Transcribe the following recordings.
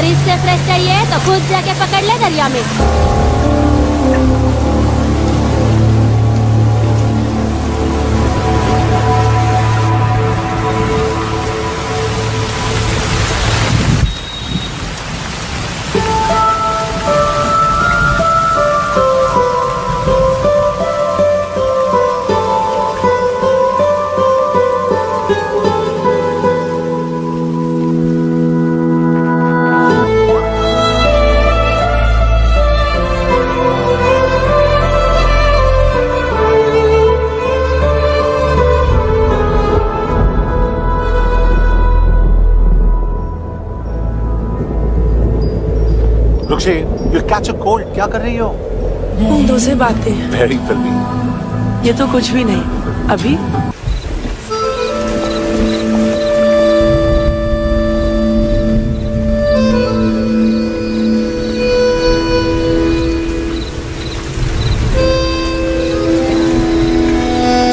अगर इससे फ्रेश चाहिए तो खुद जाके पकड़ ले दरिया में। रुक्षी, you'll catch a cold. क्या कर रही हो? उर्दू से बातें। Very filmy. ये तो कुछ भी नहीं। अभी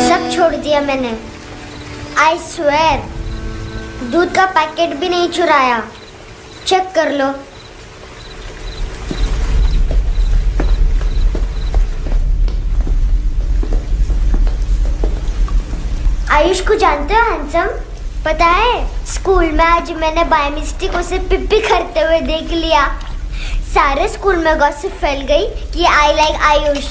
सब छोड़ दिया मैंने। I swear, दूध का पैकेट भी नहीं चुराया। चेक कर लो। आयुष को जानते हो हैंडसम? पता है स्कूल में आज मैंने बाय मिस्टेक उसे पिप्पी करते हुए देख लिया। सारे स्कूल में गॉसिप फैल गई कि I like Ayush.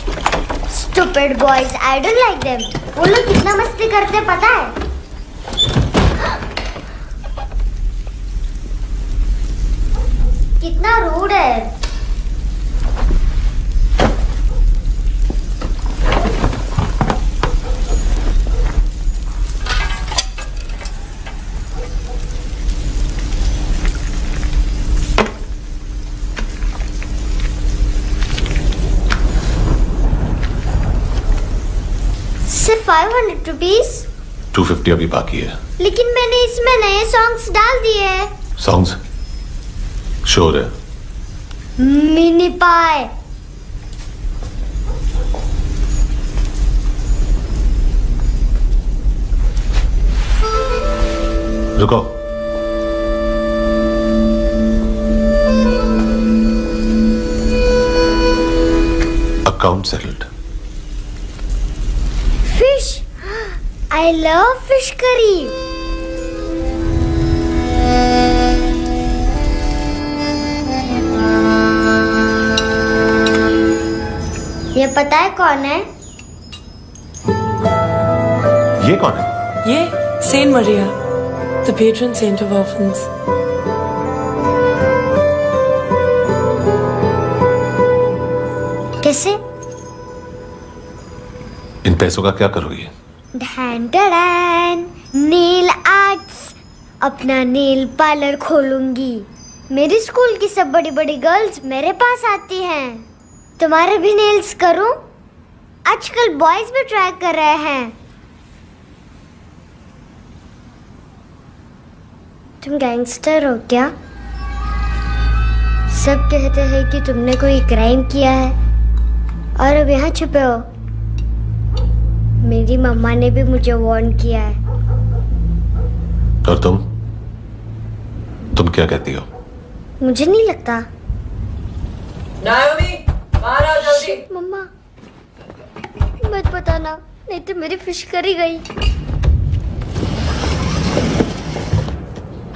Stupid boys, I don't like them. वो लोग कितना मस्ती करते पता है? कितना रूड है। सिर्फ 500 रुपीज। 250 अभी बाकी है। लेकिन मैंने इसमें नए सॉन्ग्स डाल दिए हैं। सॉन्ग्स? श्योर है? मिनी पाए। रुको। Account settled. Fish, I love fish curry. ये पता है कौन है? ये कौन है? ये saint Maria, the patron saint of orphans. कैसे? इन पैसों का क्या करोगी? ढैन ढैन, नेल आर्ट्स। अपना नेल पार्लर खोलूंगी। मेरी स्कूल की सब बड़ी बड़ी गर्ल्स मेरे पास आती हैं। तुम्हारे भी नेल्स करूं? आजकल बॉयज भी ट्राई कर रहे हैं। तुम गैंगस्टर हो क्या? सब कहते हैं कि तुमने कोई क्राइम किया है और अब यहाँ छुपे हो। मेरी मम्मा ने भी मुझे वार्न किया है। और तुम क्या कहती हो? मुझे नहीं लगता। नायोमी, बाहर आओ जल्दी। मम्मा, मत बताना, नहीं तो मेरी फिश करी गई।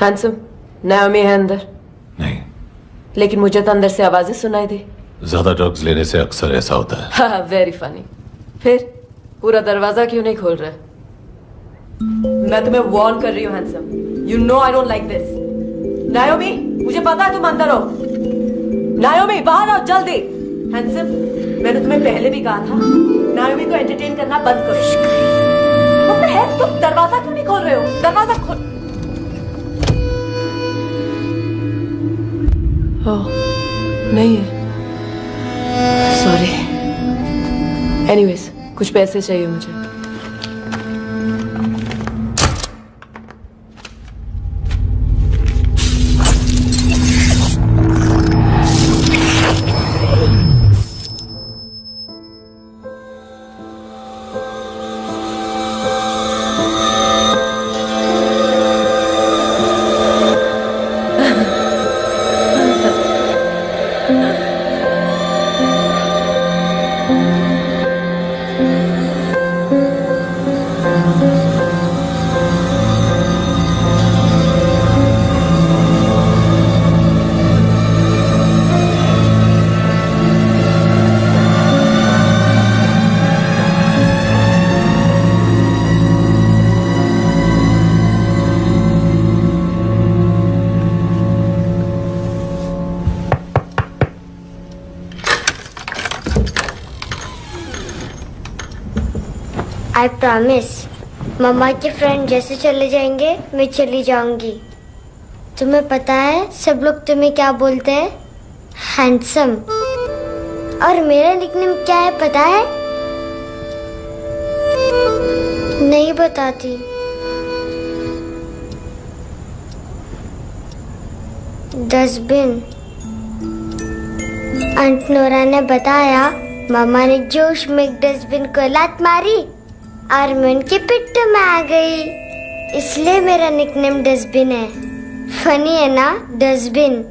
हैंडसम, नायोमी है अंदर। नहीं। लेकिन मुझे तो अंदर से आवाजें सुनाई दी। ज्यादा ड्रग्स लेने से अक्सर ऐसा होता है। हाँ, वेरी फनी। फिर पूरा दरवाजा क्यों नहीं खोल रहे? मैं तुम्हें वार्न कर रही हूँ handsome. You know I don't like this. नायोमी, मुझे पता है तुम अंदर हो। नायोमी, बाहर आओ जल्दी। हैंडसम, मैंने तुम्हें पहले भी कहा था नायोमी को एंटरटेन करना बंद करो। What the heck? तुम दरवाजा क्यों नहीं खोल रहे हो? दरवाजा खोल। ओह, नहीं है। सॉरी। एनीवेज, कुछ पैसे चाहिए मुझे। I promise. मम्मा के फ्रेंड जैसे चले जाएंगे मैं चली जाऊंगी। तुम्हें पता है सब लोग तुम्हें क्या बोलते हैं? हैंडसम। और मेरा निकनेम क्या है पता है? नहीं बताती। डस्टबिन। आंट नोरा ने बताया मामा ने जोश में एक डस्टबिन को लात मारी और मैं उनके पिट्ठू में आ गई, इसलिए मेरा निकनेम डस्टबिन है। फनी है ना डस्टबिन?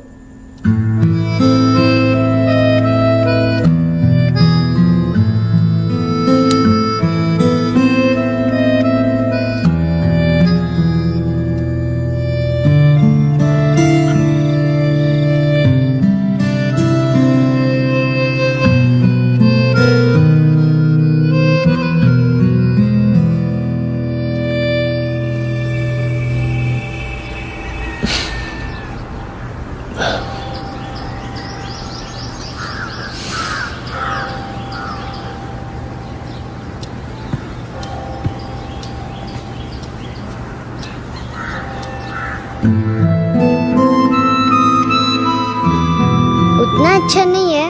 उतना अच्छा नहीं है,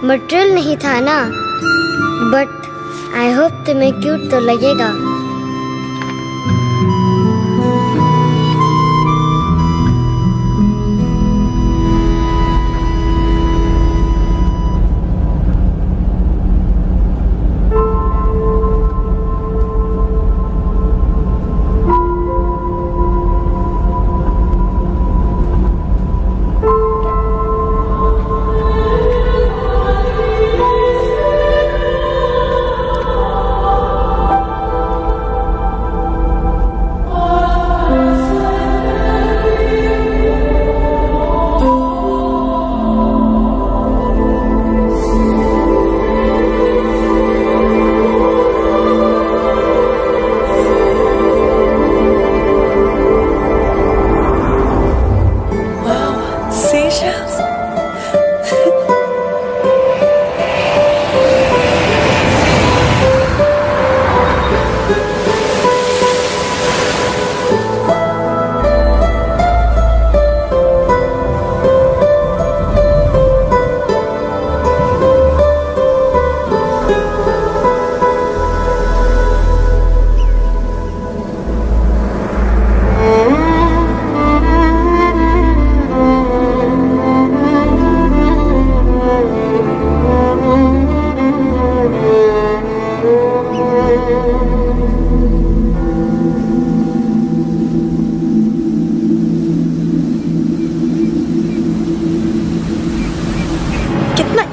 मटेरियल नहीं था ना, बट आई होप तुम्हें क्यूट तो लगेगा।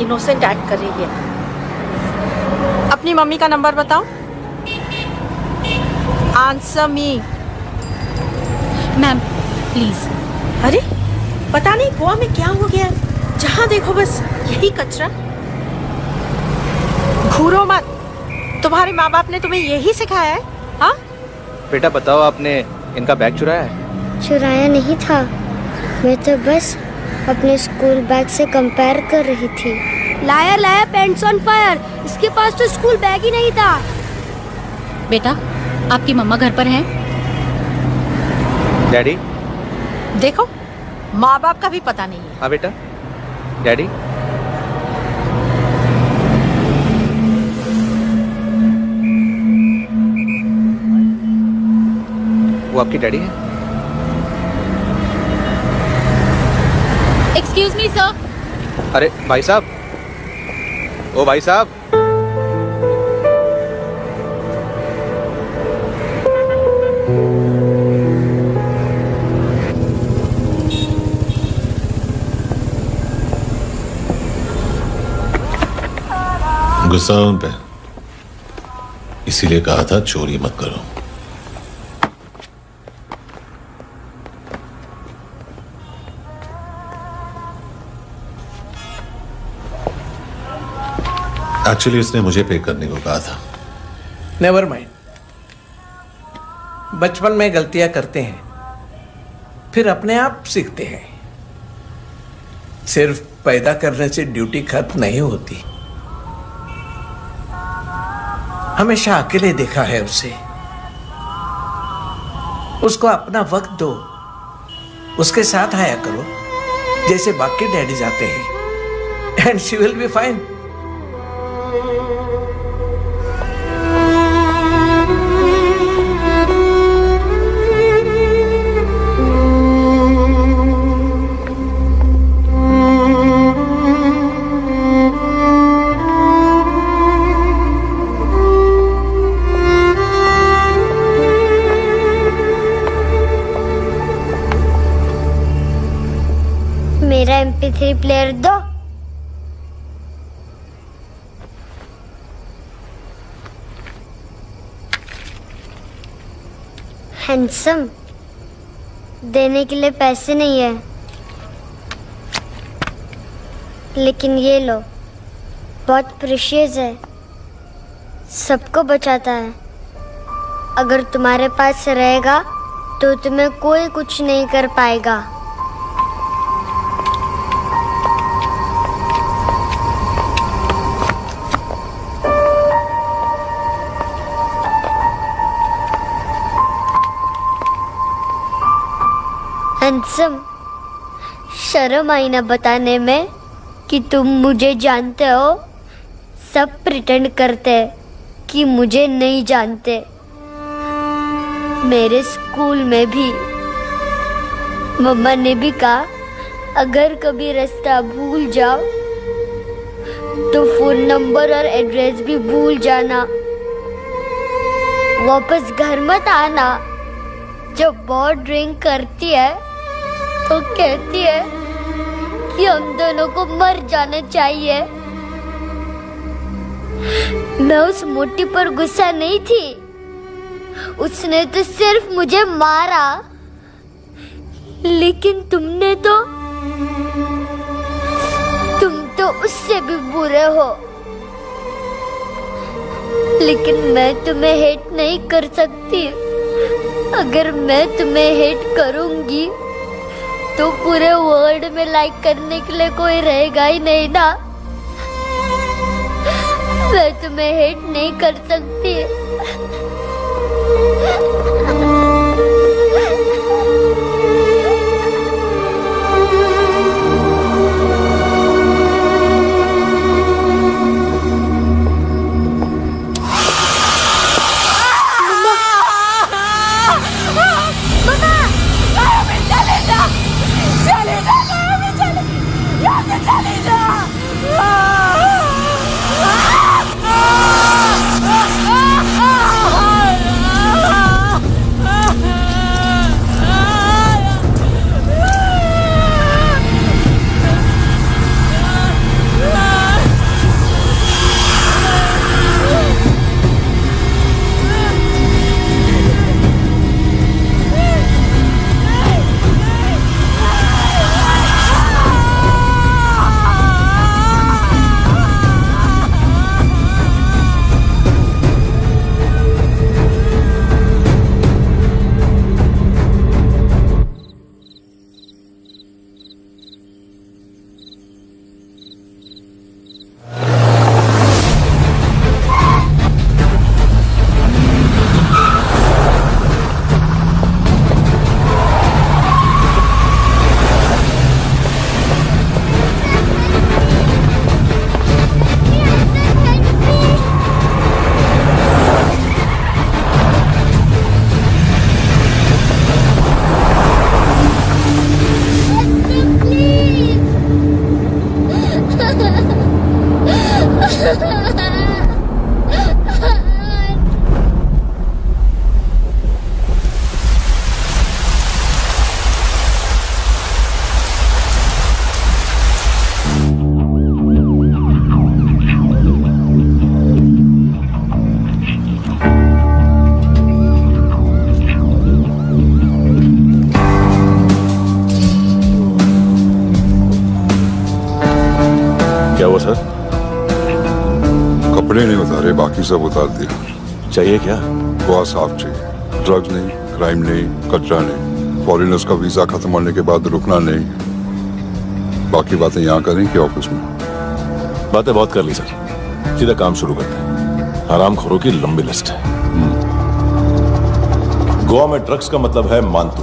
इनोसेंट एक्ट कर रही है। अपनी मम्मी का नंबर बताओ। Answer me. Ma'am please. अरे पता नहीं गोवा में क्या हो गया है, जहाँ देखो बस यही कचरा। घूरो मत, तुम्हारे माँ बाप ने तुम्हें यही सिखाया है? हाँ बेटा बताओ, आपने इनका बैग चुराया है? चुराया नहीं था, मैं तो बस अपने स्कूल बैग से कंपेयर कर रही थी। Liar liar pants on fire, इसके पास तो स्कूल बैग ही नहीं था। बेटा आपकी मम्मा घर पर हैं? डैडी देखो, माँ बाप का भी पता नहीं है। हाँ बेटा। डैडी वो आपकी डैडी है? Excuse me sir. अरे भाई साहब, ओ भाई साहब। गुस्सा उन पे, इसीलिए कहा था चोरी मत करो। एक्चुअली उसने मुझे पे करने को कहा था। नेवर माइंड, बचपन में गलतियां करते हैं, फिर अपने आप सीखते हैं। सिर्फ पैदा करने से ड्यूटी खत्म नहीं होती। हमेशा अकेले देखा है उसे। उसको अपना वक्त दो, उसके साथ आया करो जैसे बाकी डैडीज आते हैं, and she will be fine. मेरा MP3 प्लेयर दो। हैंडसम, देने के लिए पैसे नहीं है, लेकिन ये लो, बहुत प्रीशियस है, सबको बचाता है। अगर तुम्हारे पास रहेगा तो तुम्हें कोई कुछ नहीं कर पाएगा। हैंडसम, शर्म आई ना बताने में कि तुम मुझे जानते हो। सब प्रिटेंड करते हैं कि मुझे नहीं जानते। मेरे स्कूल में भी मम्मा ने भी कहा, अगर कभी रास्ता भूल जाओ तो फोन नंबर और एड्रेस भी भूल जाना। वापस घर मत आना। जब बहुत ड्रिंक करती है तो कहती है कि हम दोनों को मर जाना चाहिए। मैं उस मोटी पर गुस्सा नहीं थी, उसने तो सिर्फ मुझे मारा, लेकिन तुम तो उससे भी बुरे हो। लेकिन मैं तुम्हें हेट नहीं कर सकती। अगर मैं तुम्हें हेट करूंगी तो पूरे वर्ल्ड में लाइक करने के लिए कोई रहेगा ही नहीं ना। मैं तुम्हें हेट नहीं कर सकती। क्या हुआ सर? कपड़े नहीं उतारे, बाकी सब उतार दिया। चाहिए क्या? गोवा साफ चाहिए। ड्रग्स नहीं, क्राइम नहीं, कचरा नहीं। फॉरेनर्स का वीजा खत्म होने के बाद रुकना नहीं। बाकी बातें यहाँ करें कि ऑफिस में? बातें बहुत कर ली सर, सीधा काम शुरू करते हैं। हरामखोरों की लंबी लिस्ट है। गोवा में ड्रग्स का मतलब है मानतू।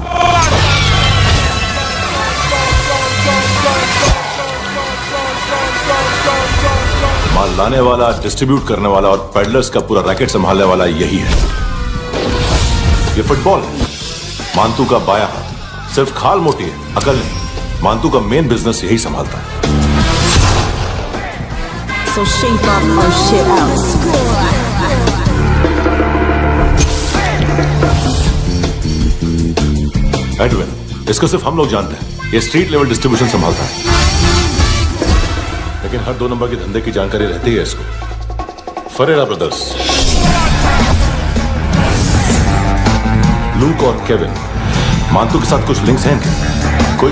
माल लाने वाला, डिस्ट्रीब्यूट करने वाला और पेडलर्स का पूरा रैकेट संभालने वाला यही है। ये फुटबॉल है, मानतू का बायां हाथ। सिर्फ खाल मोटी है, अकल नहीं। मानतू का मेन बिजनेस यही संभालता है। So shape up our shit out. Edwin, इसको सिर्फ हम लोग जानते हैं। ये स्ट्रीट लेवल डिस्ट्रीब्यूशन संभालता है, लेकिन हर 2 नंबर के धंधे की जानकारी रहती है इसको। फरेरा ब्रदर्स, लूक और केविन, मानतू के साथ कुछ लिंक्स हैं क्या?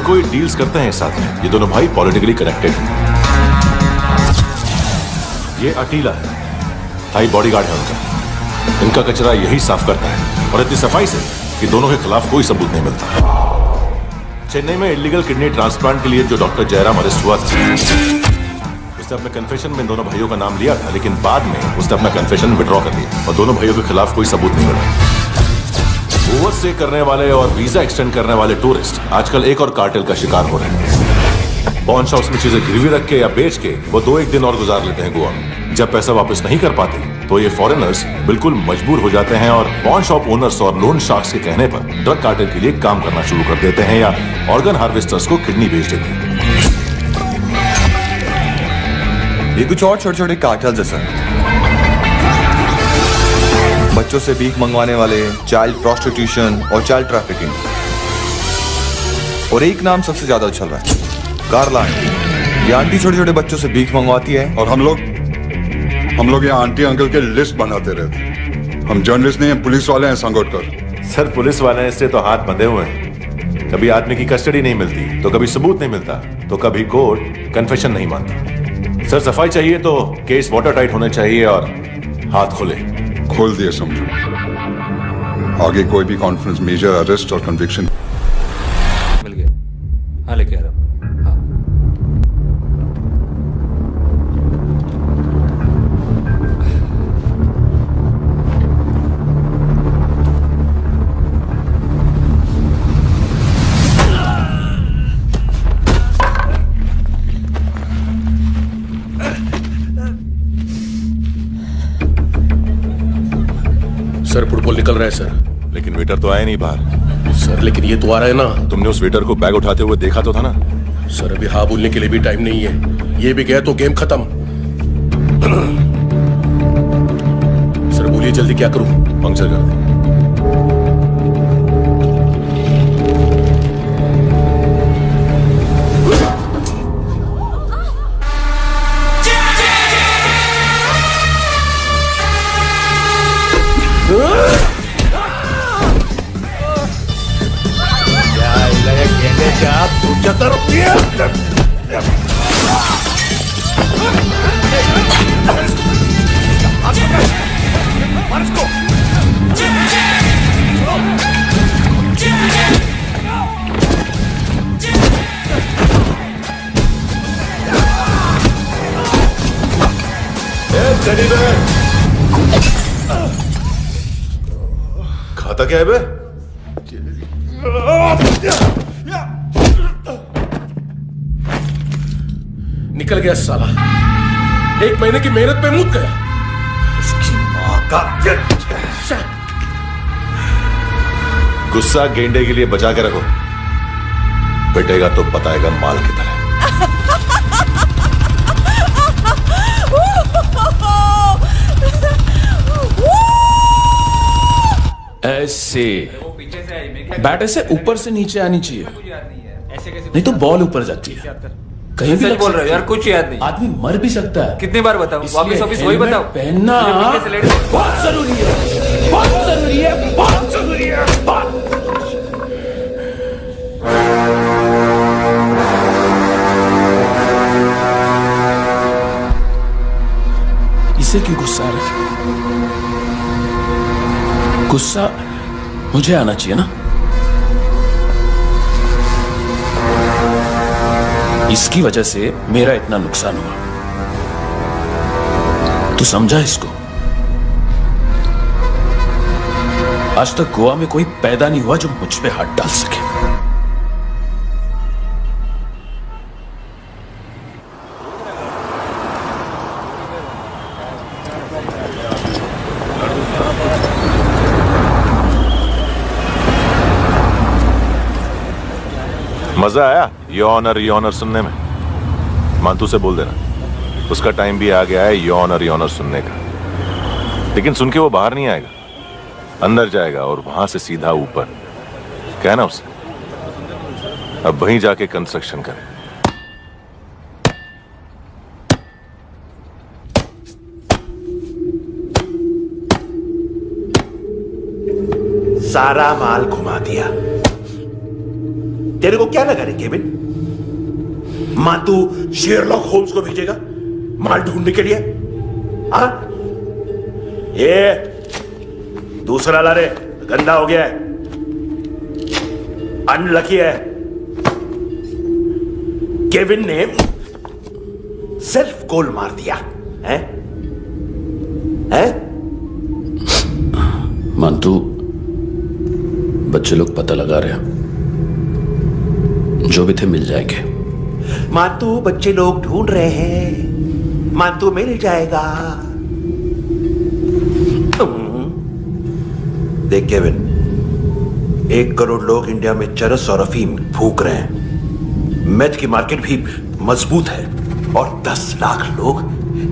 कोई डील्स करते हैं साथ में। ये दोनों भाई पॉलिटिकली कनेक्टेड हैं। ये अटीला है, हाई बॉडीगार्ड है उनका। इनका कचरा यही साफ करता है, और इतनी सफाई से कि दोनों के खिलाफ कोई सबूत नहीं मिलता। चेन्नई में इलीगल किडनी ट्रांसप्लांट के लिए जो डॉक्टर जयराम अरेस्ट हुआ था, उसने अपने कन्फेशन में दोनों भाइयों का नाम लिया था, लेकिन बाद में उसने अपना कन्फेशन विड्रॉ कर लिया और दोनों भाइयों के खिलाफ कोई सबूत नहीं मिला। ओवर स्टे करने वाले और वीजा एक्सटेंड करने वाले टूरिस्ट आजकल एक और कार्टेल का शिकार हो रहे हैं। पॉन शॉप्स में चीजें गिरवी रख के या बेच के वो 2-1 दिन और गुजार लेते हैं गोवा में। जब पैसा वापस नहीं कर पाते तो ये फॉरेनर्स बिल्कुल मजबूर हो जाते हैं और पॉन शॉप ओनर्स और लोन शार्क्स के कहने पर ड्रग कार्टेल के लिए काम करना शुरू कर देते हैं या ऑर्गन हार्वेस्टर्स को किडनी बेच देते हैं। ये कुछ और छोटे छोटे कार्टेल्स है सर। बच्चों से भीख मंगवाने वाले, चाइल्ड प्रोस्टिट्यूशन और चाइल्ड ट्रैफिकिंग। और एक नाम सबसे ज्यादा उछल रहा है, कारला आंटी। ये आंटी छोटे छोटे बच्चों से भीख मंगवाती है। और हम लोग यहाँ आंटी अंकल के लिस्ट बनाते रहते। हम जर्नलिस्ट नहीं हैं, पुलिस वाले हैं संगोटकर। सर, पुलिस वाले से तो हाथ बंधे हुए हैं। कभी आदमी की कस्टडी नहीं मिलती तो कभी सबूत नहीं मिलता तो कभी कोर्ट कन्फेशन नहीं मानता। सर, सफाई चाहिए तो केस वाटर टाइट होने चाहिए और हाथ खुले। खोल दिए समझो। आगे कोई भी कॉन्फ्रेंस, मेजर अरेस्ट और कन्विक्शन मिल गया। हाँ, लेके आ रहा हूँ। हाँ। सर, फुटबॉल निकल रहा है सर। लेकिन वेटर तो आया नहीं बाहर। सर, लेकिन ये तो आ रहा है ना। तुमने उस वेटर को बैग उठाते हुए देखा तो था ना? सर, अभी हाँ बोलने के लिए भी टाइम नहीं है। ये भी गया तो गेम खत्म। सर बोलिए, जल्दी क्या करूं? पंक्चर कर दे। खाता क्या है बे? निकल गया साला। 1 महीने की मेहनत पे मुक गया। उसकी माँ का गुस्सा गेंडे के लिए बचा के रखो, पिटेगा तो बताएगा माल की तरह। ऐसे बैट ऐसे ऊपर से नीचे आनी चाहिए, नहीं तो बॉल ऊपर जाती है। कहीं भी बोल रहे हो यार, कुछ याद नहीं। आदमी मर भी सकता है। कितनी बार बताऊं? वापिस वापिस वही बताओ। पहनना बहुत जरूरी है, बहुत जरूरी है, बहुत जरूरी है। इसे क्यों गुस्सा आ रहा है? गुस्सा मुझे आना चाहिए ना। इसकी वजह से मेरा इतना नुकसान हुआ। तू समझा इसको? आज तक गोवा में कोई पैदा नहीं हुआ जो मुझ पे हाथ डाल सके। मजा आया ये ऑनर सुनने में? मानतू से बोल देना उसका टाइम भी आ गया है ये ऑनर सुनने का। लेकिन सुन के वो बाहर नहीं आएगा, अंदर जाएगा और वहां से सीधा ऊपर। कहना उसे अब वहीं जाके कंस्ट्रक्शन करे। सारा माल घुमा दिया। तेरे को क्या लगा रे केविन? मां तू शेरलॉक होम्स को भेजेगा माल ढूंढने के लिए? हाँ, ये दूसरा ला रे, गंदा हो गया है, अनलकी है। केविन ने सेल्फ गोल मार दिया है? मानतू, बच्चे लोग पता लगा रहे हैं, जो भी थे मिल जाएंगे। मानतू, बच्चे लोग ढूंढ रहे हैं, मानतू मिल जाएगा। देख केविन, 1 करोड़ लोग इंडिया में चरस और अफीम फूक रहे हैं। मेथ की मार्केट भी मजबूत है और 10 लाख लोग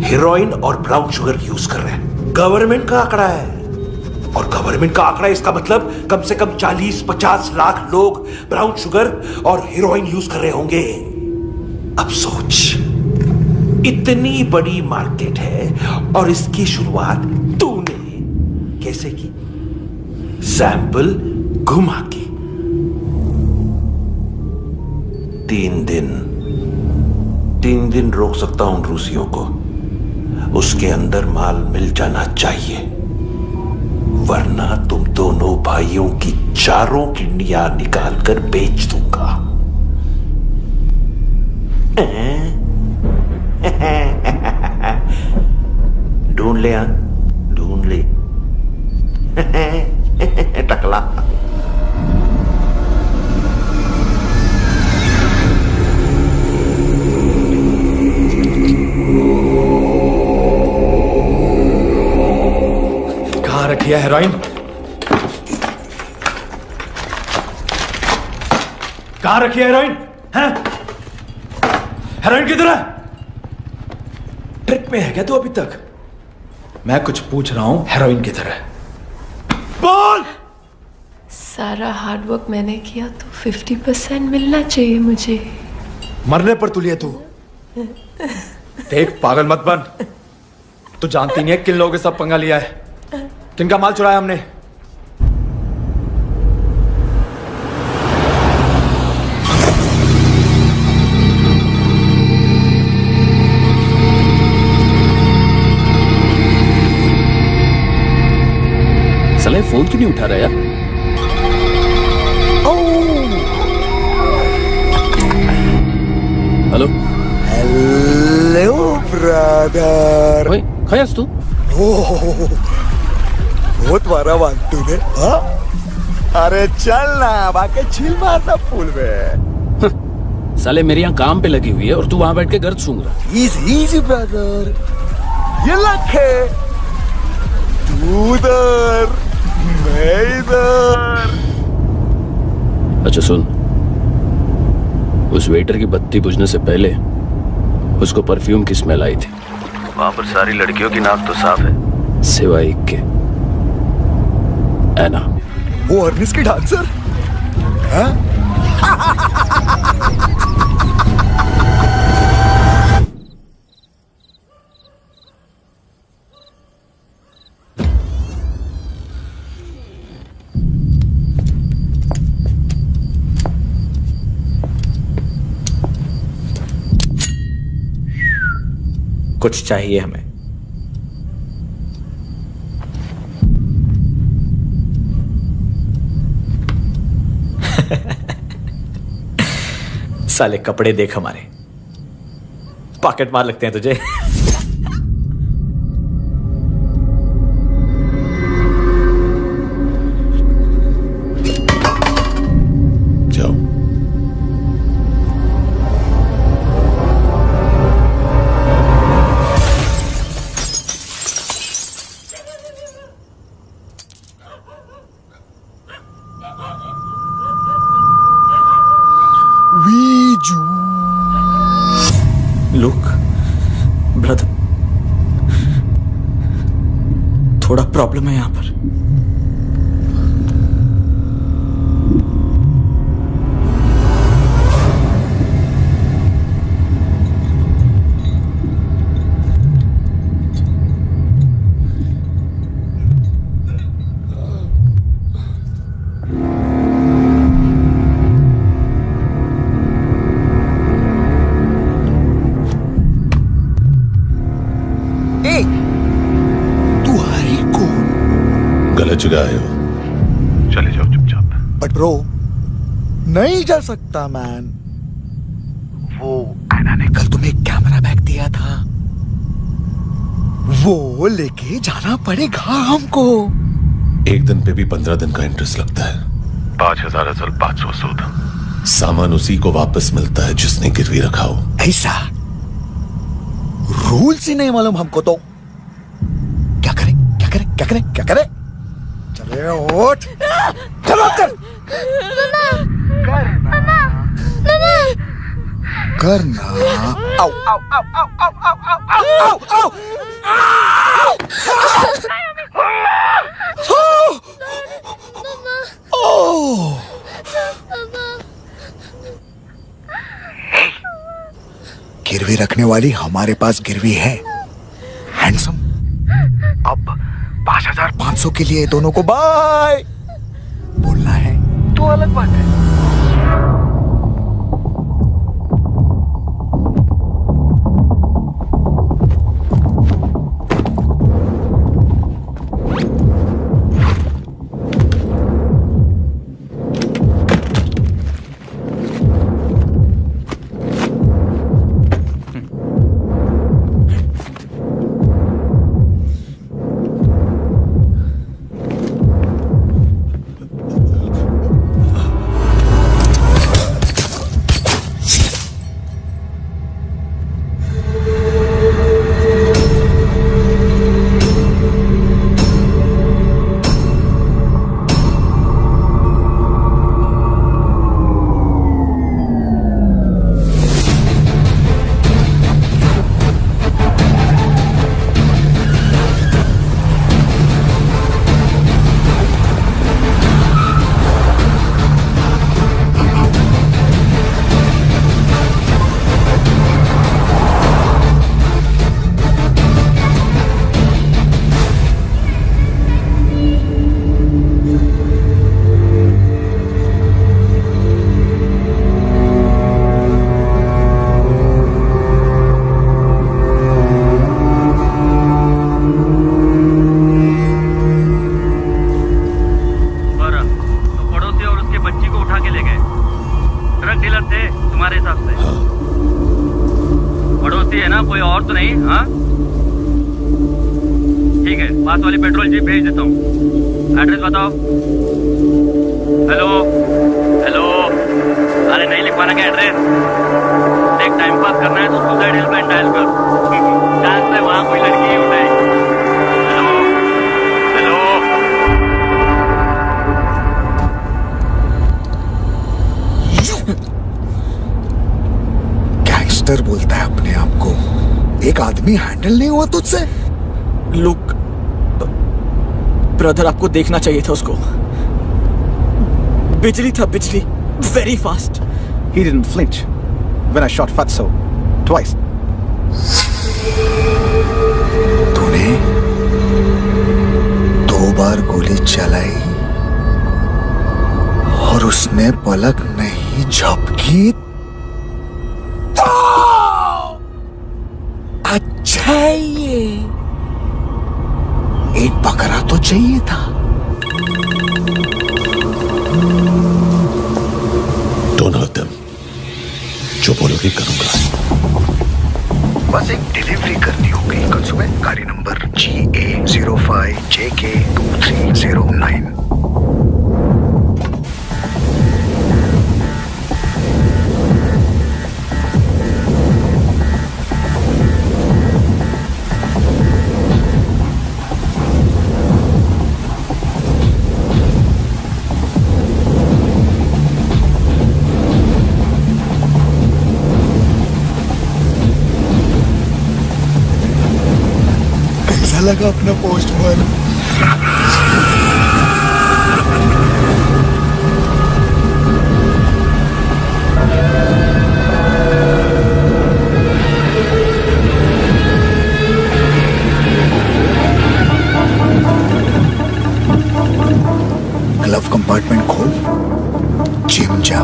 हेरोइन और ब्राउन शुगर यूज कर रहे हैं। गवर्नमेंट का आंकड़ा है, और गवर्नमेंट का आंकड़ा इसका मतलब कम से कम 40-50 लाख लोग ब्राउन शुगर और हेरोइन यूज कर रहे होंगे। अब सोच, इतनी बड़ी मार्केट है और इसकी शुरुआत तूने कैसे की? सैंपल घुमा के। 3 दिन रोक सकता हूं रूसियों को, उसके अंदर माल मिल जाना चाहिए, वरना तुम दोनों भाइयों की 4 किडनियां निकाल कर बेच दूंगा। ढूंढ ले, ढूंढ ले टकला। कहाँ रखी है हेरोइन? कहाँ रखी है हेरोइन? हैं? हेरोइन किधर है? ट्रिप में है क्या तू अभी तक? मैं कुछ पूछ रहा हूं, हेरोइन किधर है? बोल! सारा हार्डवर्क मैंने किया तो 50% मिलना चाहिए मुझे। मरने पर तुली है तू। देख, पागल मत बन। तू जानती नहीं है किन लोगों के साथ पंगा लिया है, किनका माल चुराया हमने। साले फोन क्यों नहीं उठा रहा यार? Hello hello brother. ओए, खयास तू? बहुत मारा मानतू ने। हाँ? अरे चल ना, बाकी चिल मारना पूल में। साले मेरे यहाँ काम पे लगी हुई है और तू वहां बैठ के गर्द सूंघ रहा। इजी ब्रदर, ये लखे तू उधर, मैं इधर। अच्छा सुन, उस वेटर की बत्ती बुझने से पहले उसको परफ्यूम की स्मेल आई थी। वहां पर सारी लड़कियों की नाक तो साफ है, सिवाय एक के, एना। वो अर्निस की डांसर? हाँ? कुछ चाहिए हमें। साले कपड़े देख हमारे, पॉकेट मार लगते हैं तुझे। लुक ब्रदर, थोड़ा प्रॉब्लम है यहां पर। गलत जगह आए हो, चले जाओ चुपचाप। बट ब्रो, नहीं जा सकता मैन। वो एना ने कल तुम्हें कैमरा बैग दिया था, वो लेके जाना पड़ेगा हमको। एक दिन पे भी 15 दिन का इंटरेस्ट लगता है। 5,000 असल 500 सूद। सामान उसी को वापस मिलता है जिसने गिरवी रखा हो। ऐसा रूल्स ही नहीं मालूम हमको तो। क्या करें क्या करें क्या करें क्या करें? चले उठ, चलो कर करना। आओ आओ आओ आओ आओ आओ आओ आओ आओ। गिरवी रखने वाली हमारे पास गिरवी है। हैंडसम, अब 5,500 के लिए दोनों को बाय बोलना है तो अलग बात है। पास वाली पेट्रोल जीप भेज देता हूँ। एड्रेस बताओ। हेलो हेलो, अरे नहीं लिखवाना क्या एड्रेस? देख टाइम पास करना है तो सुसाइड हेल्पलाइन डायल कर। चांस है वहाँ कोई लड़की ही उठाए। हेलो हेलो, गैंगस्टर बोलता है अपने आप को। एक आदमी हैंडल नहीं हुआ तुझसे? लुक ब्रदर, आपको देखना चाहिए था उसको। बिजली था, बिजली, very fast. He didn't flinch when I shot Fatso twice. तूने 2 बार गोली चलाई और उसने पलक नहीं झपकी तो अच्छा है ये। एक बकरा तो चाहिए था। Don't hurt them. जो बोलोगे करूंगा। बस एक डिलीवरी करनी होगी कल सुबह। गाड़ी नंबर GA05JK2309। लगा अपना पोस्टमैन। ग्लव कंपार्टमेंट खोल, जिम जा।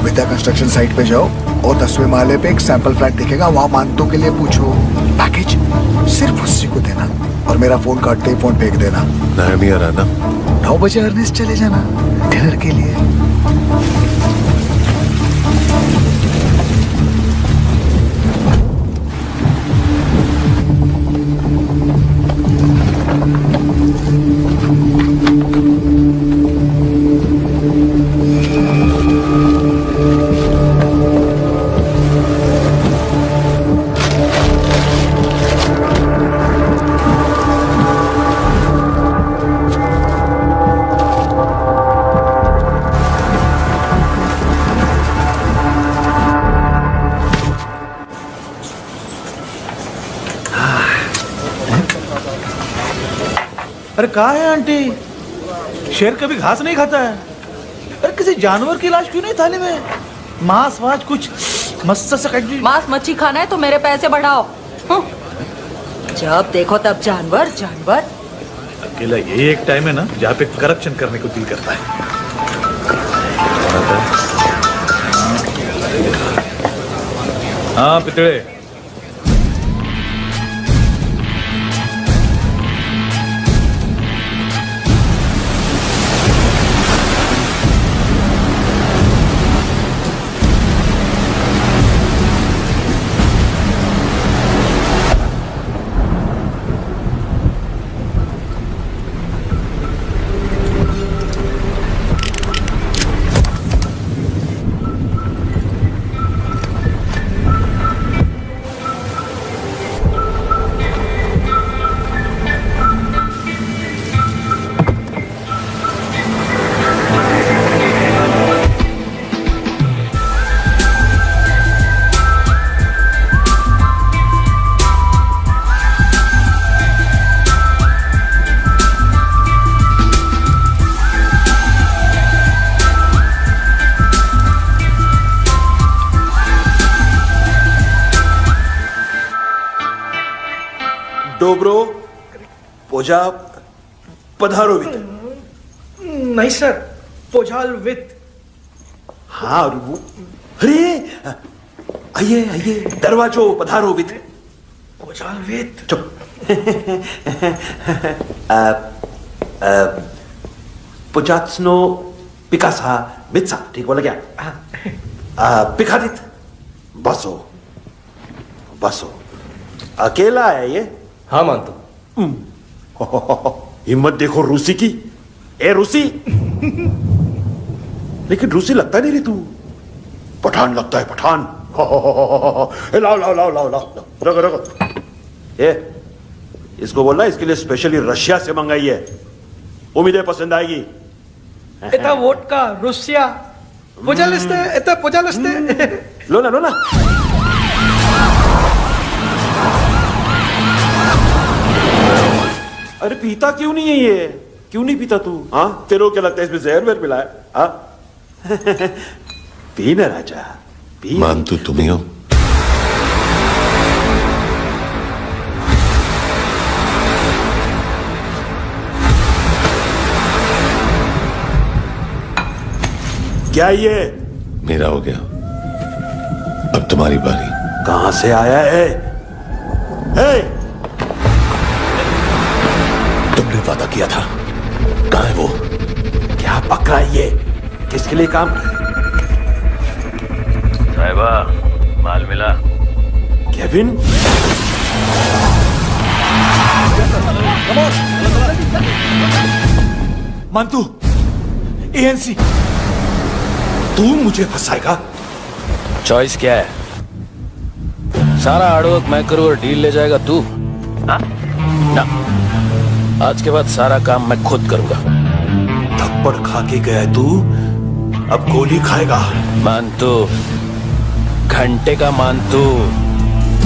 विद्या कंस्ट्रक्शन साइट पे जाओ और 10वें माले पे एक सैंपल फ्लैट दिखेगा, वहां मानतों के लिए पूछो। पैकेज सिर्फ उसी को देना और मेरा फोन काटते ही फोन फेंक देना। नायमी आ रहा ना? 9 बजे अर्नेस्ट चले जाना डिनर के लिए। अरे कहाँ है आंटी? शेर कभी घास नहीं खाता है। अरे किसी जानवर की लाश क्यों नहीं थाली में? मांस वास कुछ मस्त से कट। मांस मच्छी खाना है तो मेरे पैसे बढ़ाओ। जब देखो तब जानवर जानवर। अकेला यही एक टाइम है ना जहाँ पे करप्शन करने को दिल करता है। हाँ पितड़े। डोब्रो पोजा पधारोवित। नहीं सर, पोजाल विथ। हाँ वो, अरे आइए आइए, दरवाजो पधारोवित। पोजाल विथ। चुप। पोजात्सनो पिकासा मित्सा, ठीक बोला क्या? पिकादित बसो बसो। अकेला है ये? हाँ मानतो। हिम्मत देखो रूसी की। ए रूसी। लेकिन रूसी लगता नहीं रे तू, पठान लगता है पठान। लाओ लाओ लाओ लाओ लाओ, रखो रखो। ए इसको बोलना इसके लिए स्पेशली रशिया से मंगाई है, उम्मीदें पसंद आएगी। इतना वोडका रुसिया पोजालस्ते, इतना पोजालस्ते। लो ना लो ना। अरे पीता क्यों नहीं है ये? क्यों नहीं पीता तू? हाँ तेरे को क्या लगता है इसमें जहर वहर मिला है? हाँ पी ना राजा पी। मान तू तुम ही हो। क्या ये? मेरा हो गया, अब तुम्हारी बारी। कहां से आया है? तुमने वादा किया था, कहां है वो? क्या पक रहा है ये? किसके लिए काम? साहिबा माल मिला? केविन मंतू, एएनसी। तू मुझे फंसाएगा? चॉइस क्या है? सारा हार्डवर्क मैं करूँ और डील ले जाएगा तू? हाँ? ना, आज के बाद सारा काम मैं खुद करूंगा। थप्पड़ खा के गया तू, अब गोली खाएगा। मान तू, घंटे का मान तू,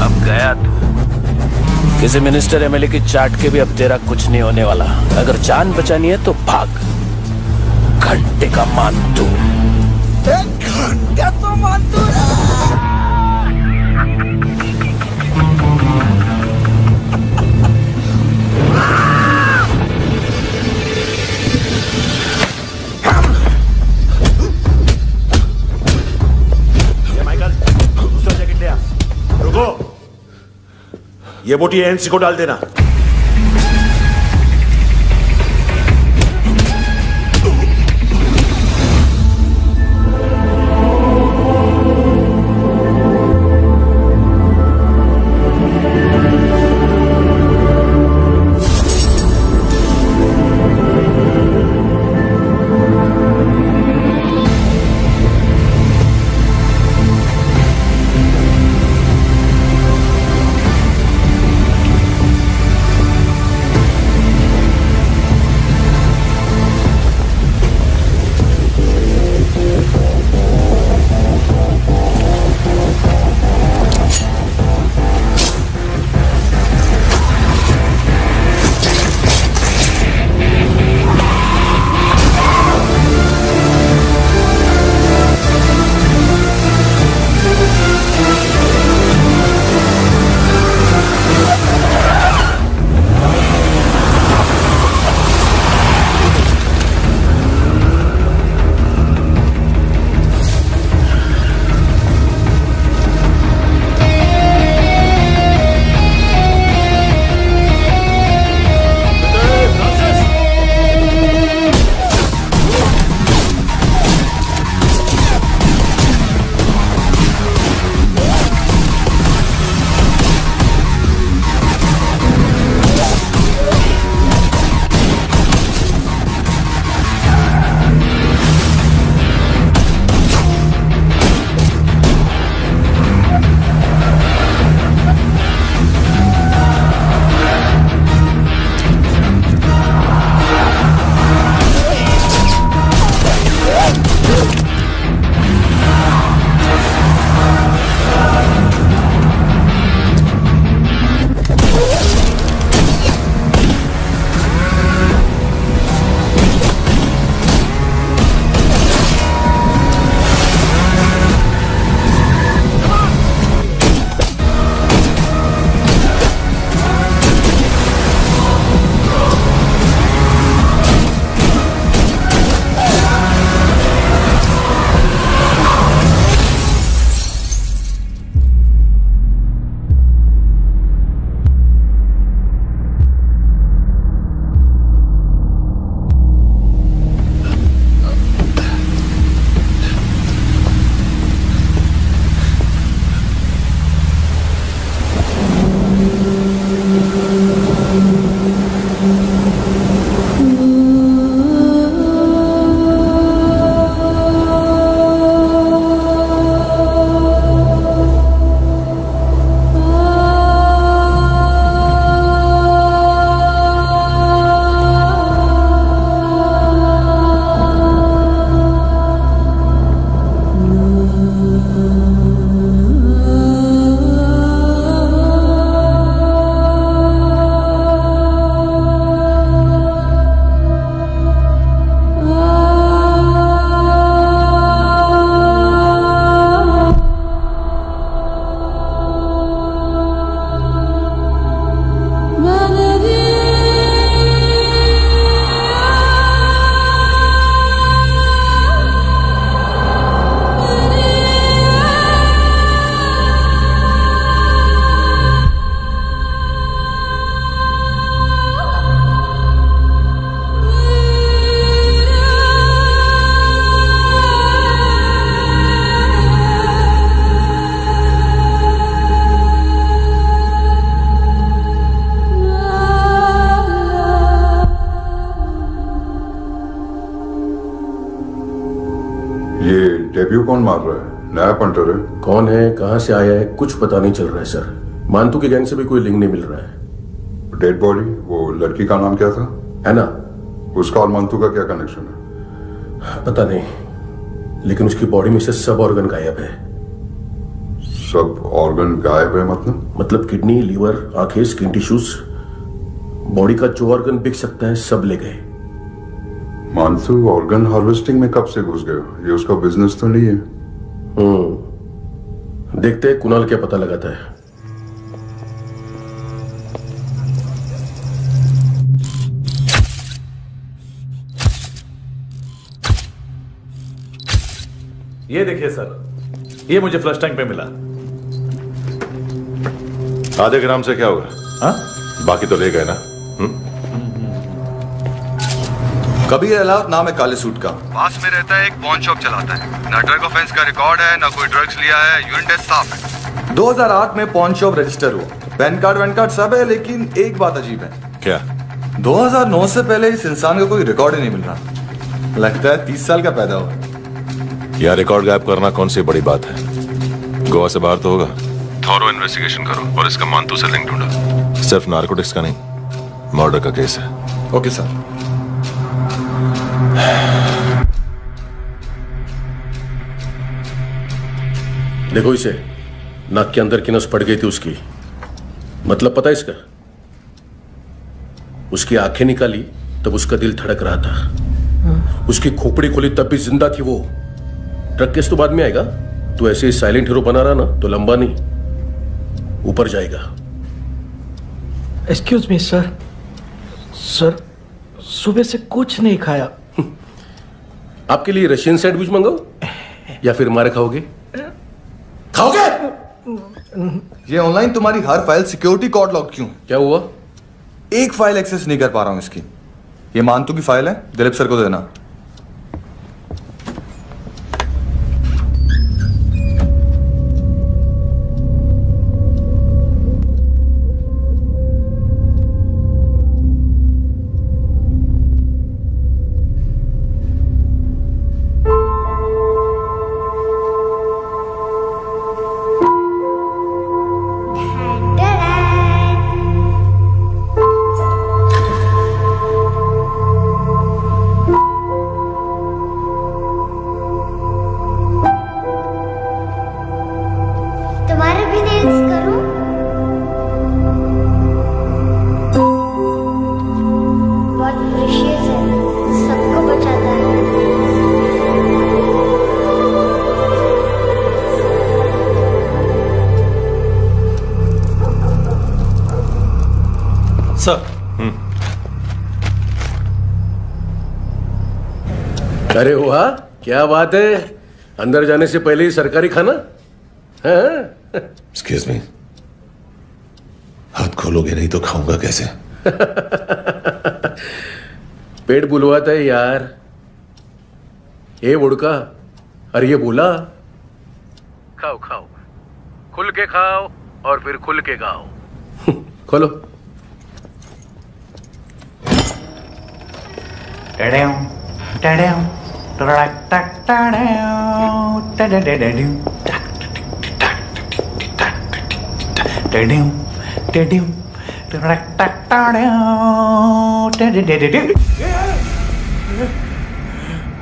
अब गया तू। किसी मिनिस्टर एमएलए की चाट के भी अब तेरा कुछ नहीं होने वाला। अगर जान बचानी है तो भाग। घंटे का मान तू। घंटे तो मान तू। ये बोटी एनसी को डाल देना। ये डेब्यू कौन मार रहा है? नया पंटर है। कौन है, कहां से आया है, कुछ पता नहीं चल रहा है सर। मानतू के गैंग से भी कोई लिंक नहीं मिल रहा है। डेड बॉडी, वो लड़की का नाम क्या था? है ना? उसका और मंतू का क्या कनेक्शन है? पता नहीं, लेकिन उसकी बॉडी में से सब ऑर्गन गायब है। सब ऑर्गन गायब है मतलब किडनी, लीवर, आंखें, स्किन टिश्यूज, बॉडी का जो ऑर्गन बिक सकता है सब ले गए। मानसू ऑर्गन हार्वेस्टिंग में कब से घुस गए? ये उसका बिजनेस तो नहीं है। देखते हैं कुणाल क्या पता लगाता है। ये देखिए सर, ये मुझे फ्लश टैंक पे मिला। आधे ग्राम से क्या होगा? हाँ? बाकी तो ले गए ना? कबीर अलाउत नाम है काले सूट का, पास में रहता है, एक पॉन शॉप चलाता है। ना ड्रग ऑफेंस का रिकॉर्ड है, ना कोई ड्रग्स लिया है, यूरिन टेस्ट साफ है। 2008 में पॉन शॉप रजिस्टर हुआ, पैन कार्ड वैन कार्ड सब है, लेकिन एक बात अजीब है। क्या? 2009 से पहले इस इंसान का कोई रिकॉर्ड ही नहीं मिल रहा। लगता है 30 साल का पैदा हुआ। यह रिकॉर्ड गायब करना कौन सी बड़ी बात है? गोवा से बाहर तो होगा। थॉरो इन्वेस्टिगेशन करो और इसका मानतू से लिंक ढूंढो। सिर्फ नारकोटिक्स का नहीं, मर्डर का केस है। Okay sir. देखो इसे, नाक के अंदर की नस पड़ गई थी उसकी। मतलब पता है इसका? उसकी आंखें निकाली तब उसका दिल धड़क रहा था। उसकी खोपड़ी खोली तब भी जिंदा थी वो। ड्रग केस तो बाद में आएगा। तो ऐसे ही साइलेंट हीरो बना रहा ना तो लंबा नहीं, ऊपर जाएगा। एक्सक्यूज मी सर, सर सुबह से कुछ नहीं खाया। आपके लिए रशियन सैंडविच मंगाओ या फिर मारे खाओगे? खाओगे? ये ऑनलाइन तुम्हारी हर फाइल सिक्योरिटी कोड लॉक क्यों? क्या हुआ? एक फाइल एक्सेस नहीं कर पा रहा हूं इसकी। ये मानतू की फाइल है, दिलीप सर को देना। तुम्हारे भी नेल्स करूं? बहुत प्रेशियस है, सबको बचाता है। सर। अरे वाह, क्या बात है। अंदर जाने से पहले ही सरकारी खाना। एक्सक्यूज मी, हाथ खोलोगे नहीं तो खाऊंगा कैसे? पेट बुलवाता है यार। ये बुड़का, अरे ये बोला खाओ खाओ, खुल के खाओ और फिर खुल के खाओ। खोलो।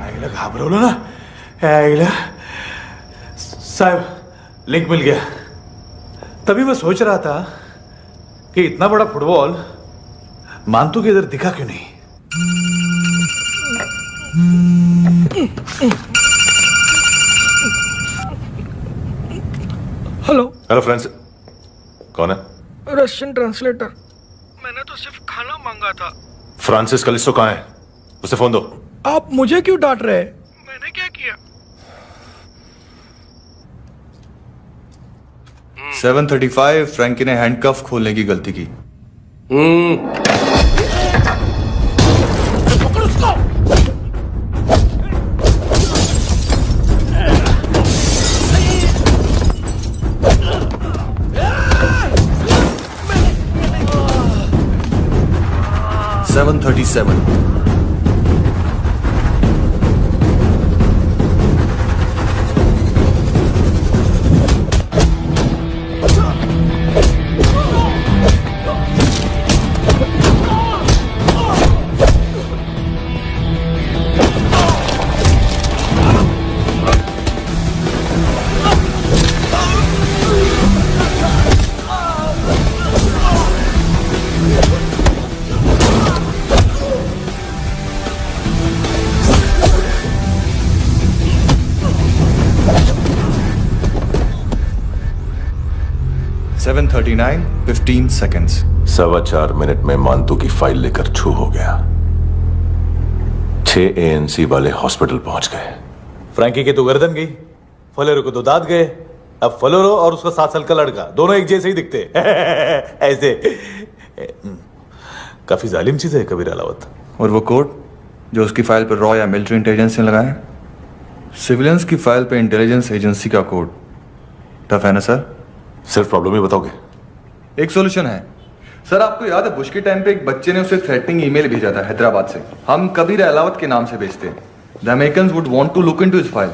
आईला घाबरवलं ना। आईला साहब, लिंक मिल गया। तभी मैं सोच रहा था कि इतना बड़ा फुटबॉल मानतू के इधर दिखा क्यों नहीं। हेलो हेलो फ्रेंड्स, कौन है? Russian translator. मैंने तो सिर्फ खाना मांगा था। फ्रांसिस कलिस्टो कहाँ है? उसे फोन दो। आप मुझे क्यों डांट रहे हैं? मैंने क्या किया? 735 फ्रैंकी ने हैंडकफ खोलने की गलती की। पकड़ उसको। 737 737 7:39 15 seconds. 4.25 मिनट में मानतू की फाइल लेकर छू हो गया। 6 ANC वाले हॉस्पिटल पहुंच गए। फ्रैंकी की तो गर्दन गई, फलेरो को तो दांत गए। अब फलेरो और उसका 7 साल का लड़का दोनों एक जैसे ही दिखते ऐसे। काफी जालिम चीज है कबीर अलावत। और वो कोड जो उसकी फाइल पर रॉ या मिलिट्री इंटेलिजेंस ने लगाया, सिविलियंस की फाइल पे इंटेलिजेंस एजेंसी का कोड। टफ है ना सर? सिर्फ प्रॉब्लम ही बताओगे? एक सॉल्यूशन है सर। आपको याद है बुश के टाइम पे एक बच्चे ने उसे थ्रेटनिंग ईमेल भेजा था हैदराबाद से। हम कबीर अलावत के नाम से भेजते हैं। The Americans would want to look into his file.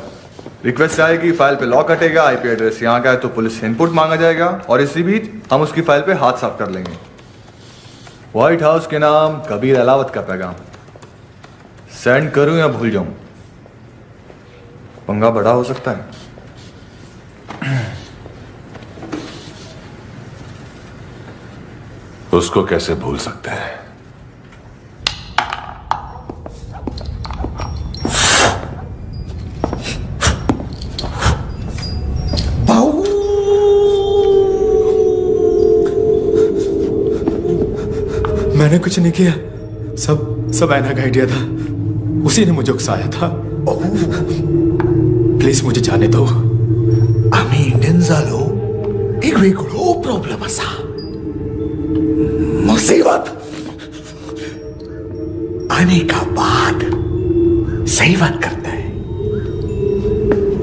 Request आएगी, फाइल पे लॉक हटेगा, आईपी एड्रेस यहाँ का है तो पुलिस से इनपुट मांगा जाएगा और इसी बीच हम उसकी फाइल पे हाथ साफ कर लेंगे। व्हाइट हाउस के नाम कबीर अलावत का पैगाम। सेंड करूं या भूल जाऊं, पंगा बड़ा हो सकता है। उसको कैसे भूल सकते हैं? मैंने कुछ नहीं किया, सब ऐना का आइडिया था। उसी ने मुझे उकसाया था। प्लीज मुझे जाने दो। आम्ही इंडियन झालो एक वेगळो प्रॉब्लेम असा। मुसीबत आने का बाद सही बात करता है।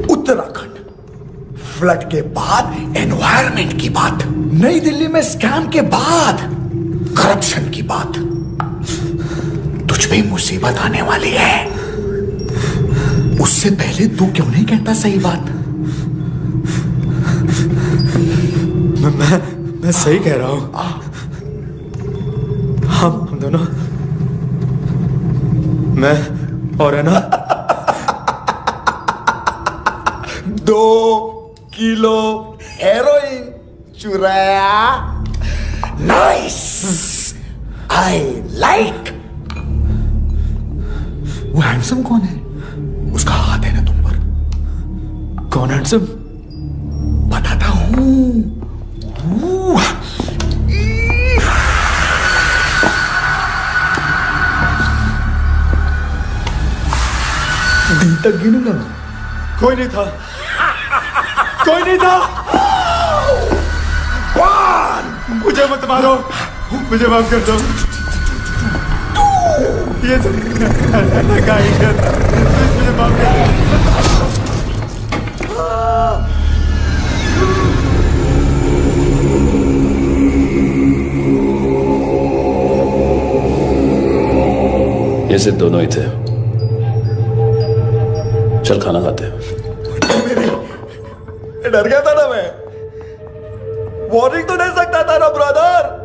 उत्तराखंड फ्लड के बाद एनवायरनमेंट की बात, नई दिल्ली में स्कैम के बाद करप्शन की बात। तुझ पे मुसीबत आने वाली है, उससे पहले तू क्यों नहीं कहता सही बात? मैं सही कह रहा हूं। हम दोनों, मैं और है ना 2 किलो हेरोइन चुराया। Nice, I like. वो हैंडसम कौन है? उसका हाथ है ना तुम पर? कौन हैंडसम? बताता हूं। दिन तक गिनूंगा। कोई नहीं था, कोई नहीं था। मुझे मत मारो, मुझे माफ कर दो। ये मुझे माफ कर दो। ये सिर्फ दोनों ही थे। चल खाना खाते हैं। डर गया था ना मैं। वार्निंग तो दे सकता था ना ब्रदर।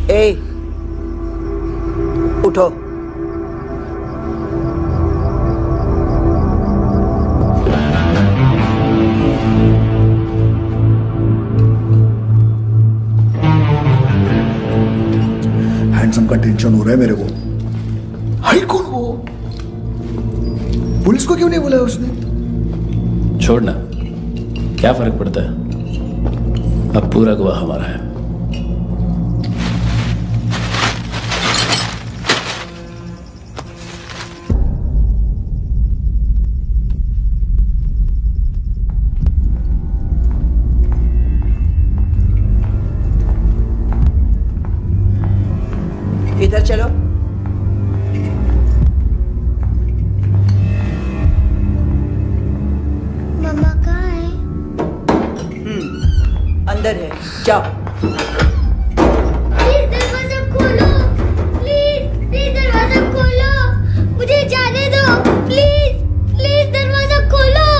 ए, उठो। हैंडसम का टेंशन हो रहा है मेरे को। हाई कौन वो? पुलिस को क्यों नहीं बुलाया उसने? छोड़ना, क्या फर्क पड़ता है? अब पूरा गवाह हमारा है। इधर चलो। मम्मा कहाँ है? अंदर है, जाओ। प्लीज दरवाजा खोलो, प्लीज दरवाजा खोलो, मुझे जाने दो। प्लीज दरवाजा खोलो।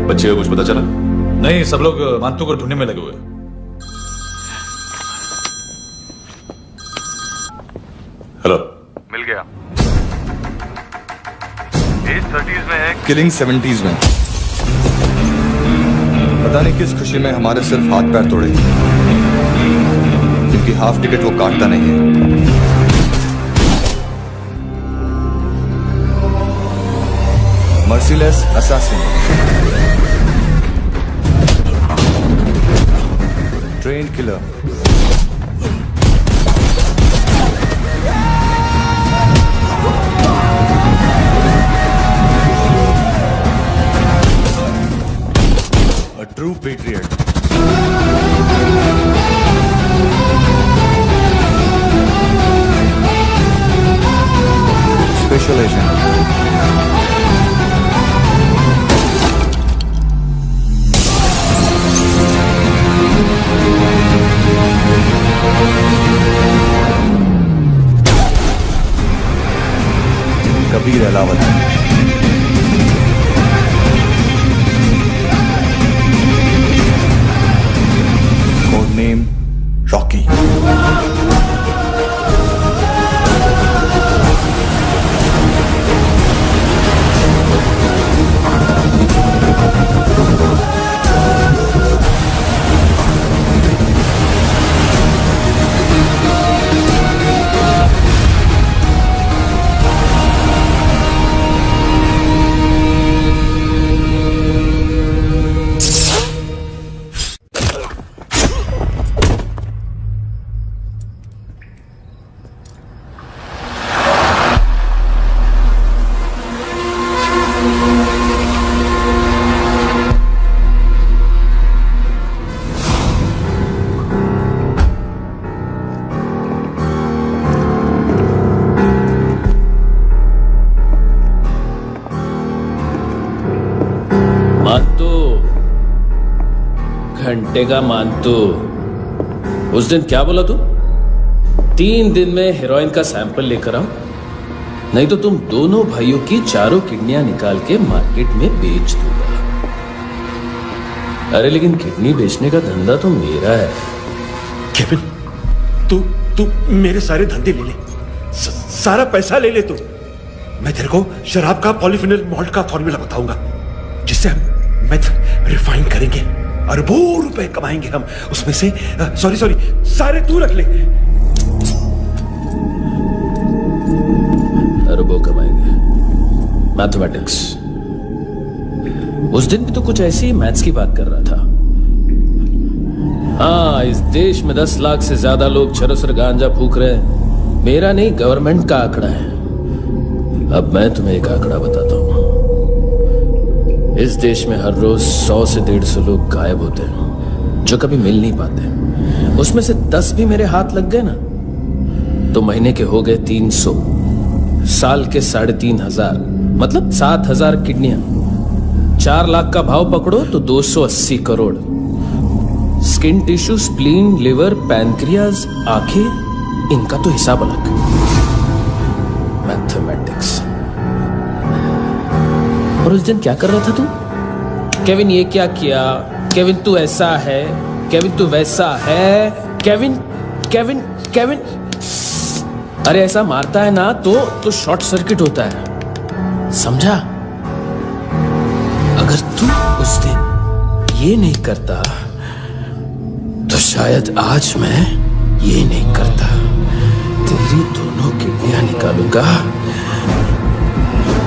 बच्चे को कुछ पता चला? नहीं, सब लोग मानतू को ढूंढने में लगे हुए हैं। हेलो। मिल गया। एज 30s में है, किलिंग 70s में। पता नहीं किस खुशी में हमारे सिर्फ हाथ पैर तोड़े, जिनकी हाफ टिकट वो काटता नहीं है। Merciless assassin, train killer, a true patriot. Special agent. Kabir Ahlawat. Code name Rocky. घंटे का मानतू, उस दिन क्या बोला तू? 3 दिन में हेरोइन का सैंपल लेकर आओ, नहीं तो तुम दोनों भाइयों की चारों किडनियां निकाल के मार्केट में बेच दूंगा। अरे लेकिन किडनी बेचने का धंधा तो मेरा है। केविन, तू मेरे सारे धंधे ले ले, सारा पैसा ले ले तू। मैं तेरे को शराब का पॉलीफिनल मॉल्ट का फॉर्मूला बताऊंगा, जिससे हम मेथ रिफाइन करेंगे, अरबों रुपए कमाएंगे हम उसमें से। सॉरी सारे तू रख ले। अरबों कमाएंगे, मैथमेटिक्स। उस दिन भी तो कुछ ऐसी मैथ्स की बात कर रहा था। हाँ, इस देश में 10 लाख से ज्यादा लोग चरस और गांजा फूक रहे हैं। मेरा नहीं, गवर्नमेंट का आंकड़ा है। अब मैं तुम्हें एक आंकड़ा बताता हूं। इस देश में हर रोज 100 से 150 लोग गायब होते हैं, जो कभी मिल नहीं पाते। उसमें से 10 भी मेरे हाथ लग गए ना, तो महीने के हो गए 300, साल के 3500, मतलब 7000 किडनियां। 4 लाख का भाव पकड़ो तो 280 crore. Skin tissue, spleen, liver, pancreas, आंखें, इनका तो हिसाब अलग। मैथमेटिक्स। और उस दिन क्या कर रहा था तू? केविन ये क्या किया, केविन तू ऐसा है, केविन तू वैसा है, केविन केविन केविन। अरे ऐसा मारता है ना तो शॉर्ट सर्किट होता है, समझा? अगर तू उस दिन ये नहीं करता तो शायद आज मैं ये नहीं करता। तेरी दोनों किडनियां निकालूंगा,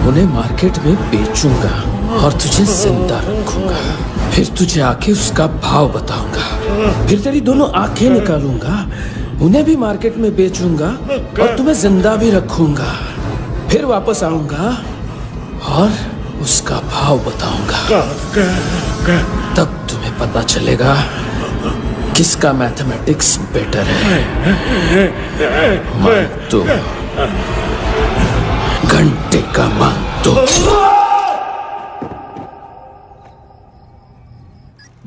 उन्हें मार्केट में बेचूंगा और तुझे जिंदा रखूंगा। फिर तुझे आके उसका भाव बताऊंगा। फिर तेरी दोनों आंखें निकालूंगा, उन्हें भी मार्केट में बेचूंगा और तुम्हें जिंदा भी रखूंगा। फिर वापस आऊंगा और उसका भाव बताऊंगा। तब तुम्हें पता चलेगा किसका मैथमेटिक्स बेटर है। मानतो, घंटे का मानतो।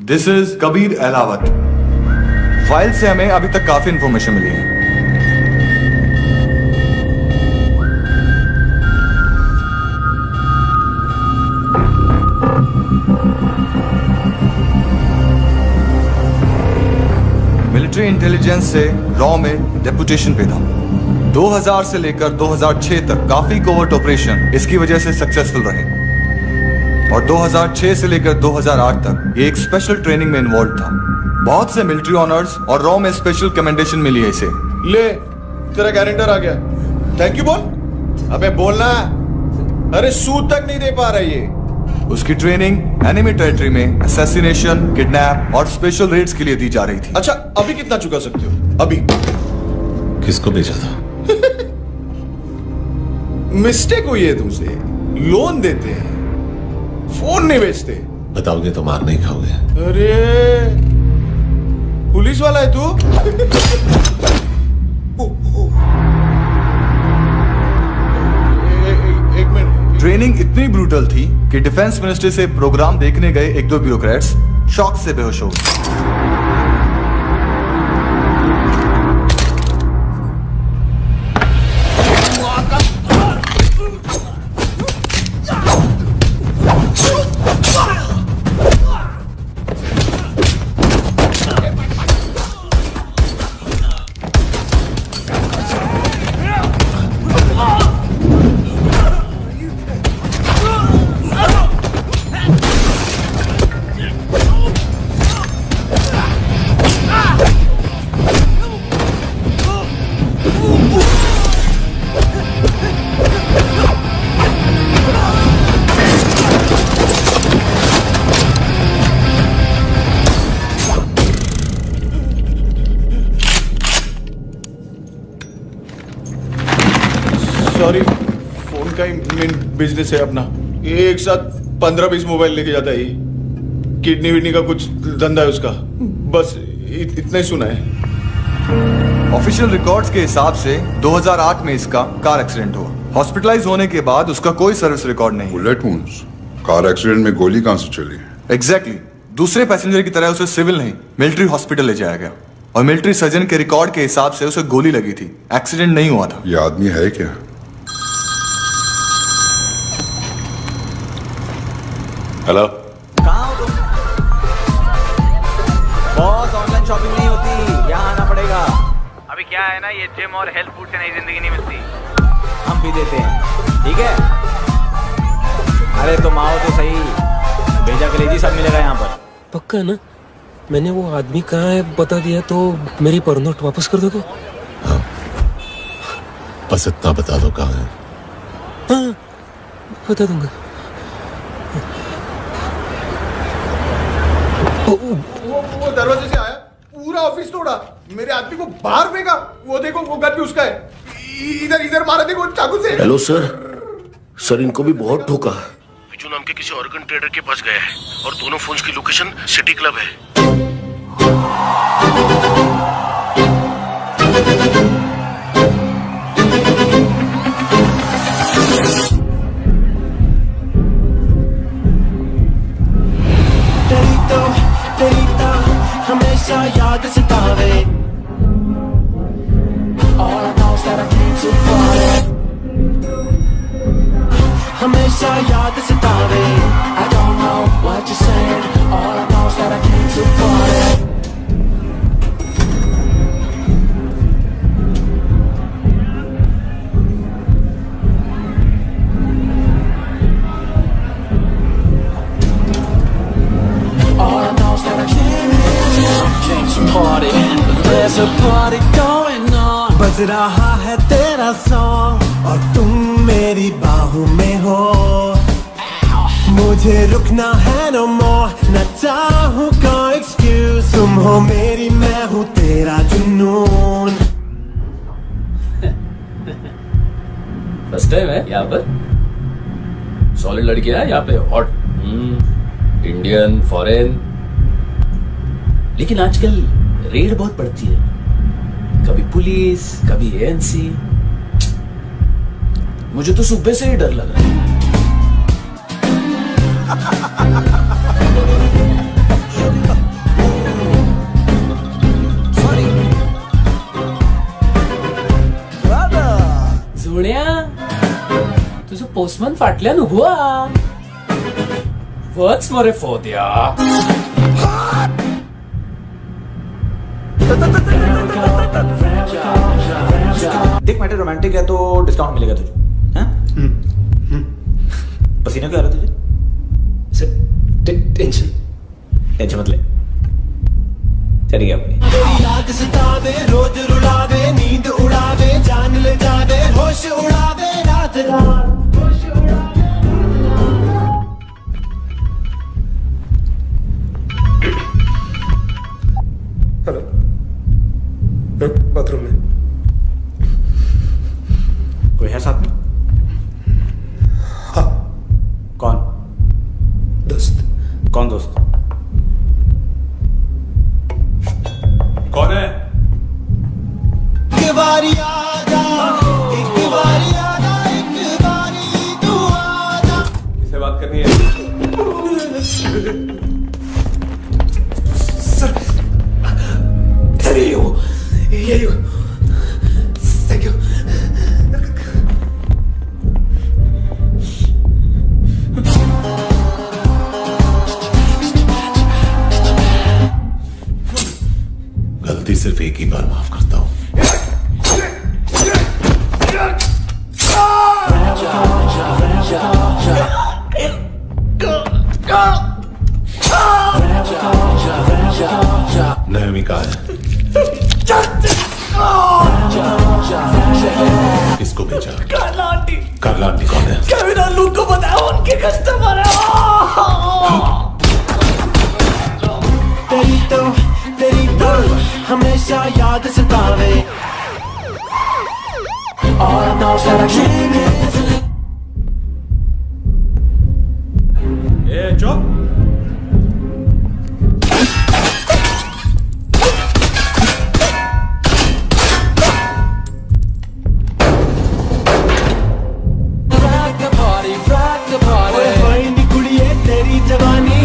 This is Kabir Ahlawat. File से हमें अभी तक काफी इंफॉर्मेशन मिली है। मिलिट्री इंटेलिजेंस से रॉ में डेपुटेशन पे था। 2000 से लेकर 2006 तक काफी कोवर्ट ऑपरेशन इसकी वजह से सक्सेसफुल रहे और 2006 से लेकर 2008 तक ये एक स्पेशल ट्रेनिंग में इन्वॉल्व था। बहुत से मिलिट्री ऑनर्स और रॉ में स्पेशल कमेंडेशन मिली है इसे। ले तेरा गारंटर आ गया, थैंक यू बोल। अबे बोलना, अरे सूद तक नहीं दे पा रहा ये। उसकी ट्रेनिंग एनिमी टेरिटरी में असैसिनेशन, किडनैप और स्पेशल रेड्स के लिए दी जा रही थी। अच्छा अभी कितना चुका सकते हो? अभी किसको भेजा था? मिस्टेक हुई है तुमसे, लोन देते हैं, फोन नहीं बेचते। बताओगे तो मार नहीं खाओगे। अरे पुलिस वाला है तू? एक मिनट। ट्रेनिंग इतनी ब्रूटल थी कि डिफेंस मिनिस्ट्री से प्रोग्राम देखने गए एक दो ब्यूरोक्रेट्स शॉक से बेहोश हो गए। सॉरी, फोन का ही मेन बिजनेस है अपना। एक साथ 15-20 मोबाइल लेके जाता है ये। किडनी विडनी का कुछ धंधा है उसका, बस इतना ही सुना है। ऑफिशियल रिकॉर्ड्स के हिसाब से 2008 में इसका कार एक्सीडेंट हुआ। हॉस्पिटलाइज होने के बाद उसका कोई सर्विस रिकॉर्ड नहीं। बुलेट वुंड्स, कार एक्सीडेंट में गोली कहां से चली? एग्जैक्टली। दूसरे पैसेंजर की तरह उसे सिविल नहीं मिलिट्री हॉस्पिटल ले जाया गया और मिलिट्री सर्जन के रिकॉर्ड के हिसाब से उसे गोली लगी थी, एक्सीडेंट नहीं हुआ था। ये आदमी है क्या? हेलो, कहाँ हो तुम? बॉस, ऑनलाइन शॉपिंग नहीं होती, यहाँ आना पड़ेगा। अभी क्या है ना, ये जिम और हेल्थ फूड से नई जिंदगी नहीं मिलती। हम भी देते हैं, ठीक है? अरे तुम आओ तो सही, भेजा कलेजी सब मिलेगा यहाँ पर। पक्का ना? मैंने वो आदमी कहाँ है बता दिया तो मेरी पर नोट वापस कर दोगे? हाँ, बस इतना बता दो कहाँ है। हाँ, बता दूंगा। वो दरवाजे से आया, पूरा ऑफिस तोड़ा, मेरे आदमी को बाहर फेंका। वो देखो, वो गन भी उसका है। इधर इधर मारा देखो चाकू से। हेलो सर, सर इनको भी बहुत ठोका। बिजू नाम के किसी ऑर्गन ट्रेडर के पास गया है और दोनों फोन्स की लोकेशन सिटी क्लब है। तेरी तो हमेशा याद सतावे। All I know is that I came too far. हमेशा याद सतावे। I don't know what you're saying. All I know is that I came too far. All I know is that I came to party. There's a party going on. बज रहा है तेरा song और तुम मेरी बाहों में हो। मुझे रुकना है no more, न चाहूँ कोई excuse। तुम हो मेरी, मैं हूँ तेरा जुनून। फर्स्ट टाइम है यहाँ पर? सॉलिड लड़कियां है यहाँ पे, हॉट, इंडियन, फॉरेन। लेकिन आजकल रेड बहुत पड़ती है, कभी पुलिस, कभी एएनसी। मुझे तो सुबह से ही डर लग रहा है। जोड्या, तुझं पोस्टमन फाटल्यान उभो हा. वच मरे फोद्या. देख मैटर रोमांटिक है तो डिस्काउंट मिलेगा तुझे, हैं? पसीना क्यों आ रहा है तुझे? टेंशन मत ले, चली गया अपनी। याद सतावे, रोज रुलावे, नींद उड़ावे, जान ले जावे, होश उड़ावे, रात रात होश उड़ावे। हेलो, बाथरूम में कोई है साथ में? हाँ। कौन? दोस्त। कौन दोस्त? कौन है? एक बारी आजा, एक बारी आजा, एक बारी तू आजा। किससे बात करनी है? सर यही हो। Thank you. गलती सिर्फ एक ही बार माफ करता हूं। नयमी कहा है? किसको भेजा? कार्ला आंटी। कार्ला आंटी कौन है? केविन और लूक को बताया, उनके कस्टमर है। तेरी तो हमेशा याद सतावे और ना सारा चुप। तेरी जवानी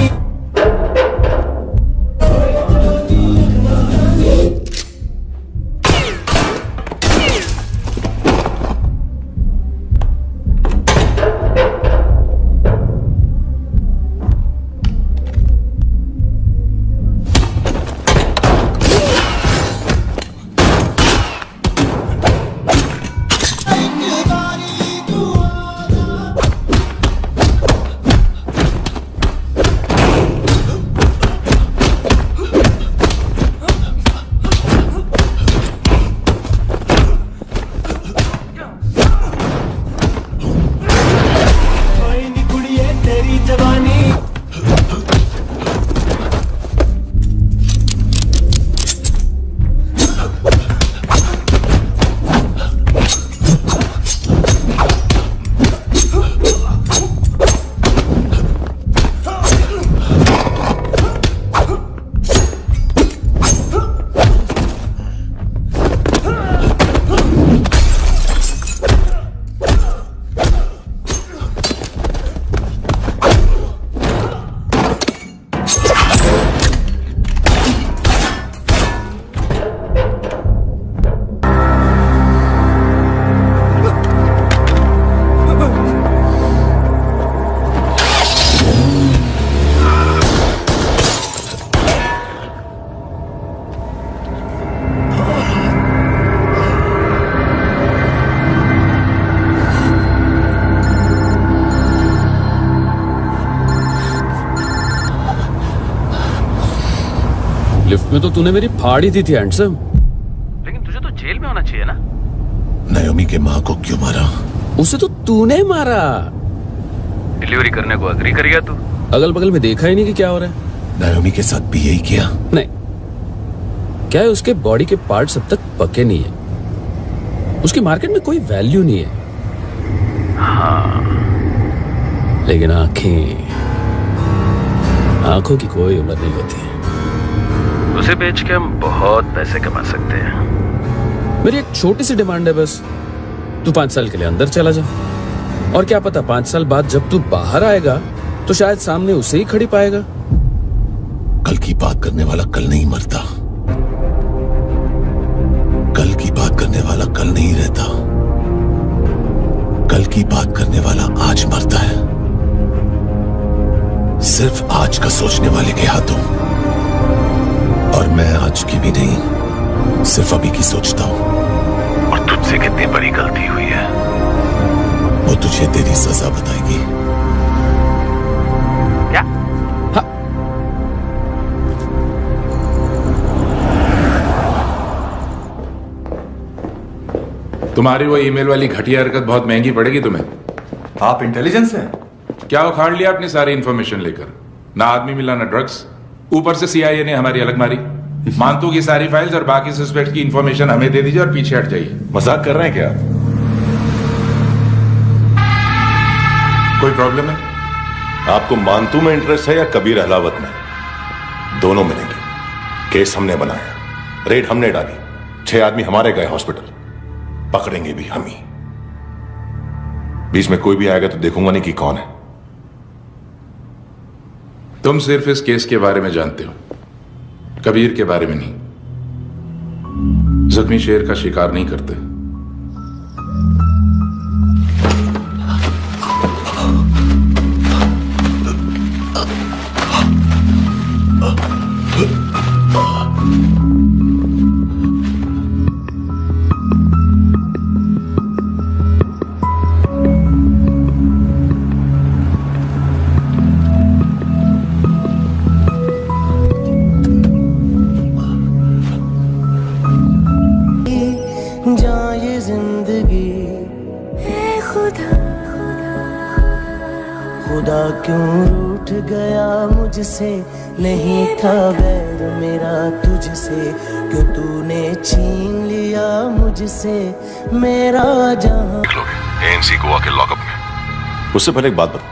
लिफ्ट में तो तूने मेरी फाड़ ही दी थी हैंडसम। लेकिन तुझे तो जेल में होना चाहिए ना। नयोमी के माँ को क्यों मारा? उसे तो तूने मारा। डिलीवरी करने को अग्री कर गया तू। अगल बगल में देखा ही नहीं कि क्या हो रहा है। नयोमी के साथ भी यही किया? नहीं, क्या है उसके बॉडी के पार्ट्स अब तक पके नहीं है, उसकी मार्केट में कोई वैल्यू नहीं है। हाँ, लेकिन आंखों की कोई उम्र नहीं होती है। उसे बेच के हम बहुत पैसे कमा सकते हैं। मेरी एक छोटी सी डिमांड है बस, तू 5 साल के लिए अंदर चला जा, और क्या पता 5 साल बाद जब तू बाहर आएगा तो शायद सामने उसे ही खड़ी पाएगा। कल की बात करने वाला कल नहीं मरता, कल की बात करने वाला कल नहीं रहता, कल की बात करने वाला आज मरता है। सिर्फ आज का सोचने वाले के हाथों, और मैं आज की भी नहीं सिर्फ अभी की सोचता हूं। और तुझसे कितनी बड़ी गलती हुई है वो तुझे तेरी सजा बताएगी। क्या? तुम्हारी वो ईमेल वाली घटिया हरकत बहुत महंगी पड़ेगी तुम्हें। आप इंटेलिजेंस हैं? क्या उखाड़ लिया अपनी सारी इंफॉर्मेशन लेकर? ना आदमी मिला ना ड्रग्स, ऊपर से सीआईए ने हमारी अलग मारी। मानतू की सारी फाइल्स और बाकी सस्पेक्ट की इंफॉर्मेशन हमें दे दीजिए और पीछे हट जाइए। मजाक कर रहे हैं क्या? कोई प्रॉब्लम है? आपको मानतू में इंटरेस्ट है या कबीर अहलावत में? दोनों मिलेंगे। केस हमने बनाया, रेड हमने डाली, 6 आदमी हमारे गए हॉस्पिटल, पकड़ेंगे भी हम ही। बीच में कोई भी आएगा तो देखूंगा नहीं कि कौन है। तुम सिर्फ इस केस के बारे में जानते हो, कबीर के बारे में नहीं। जख्मी शेर का शिकार नहीं करते। खुदा क्यों रूठ गया मुझसे, नहीं था वैर मेरा तुझसे, क्यों तूने छीन लिया मुझसे मेरा जहां। एएनसी गोवा के लॉकअप में। उससे पहले एक बात बताओ,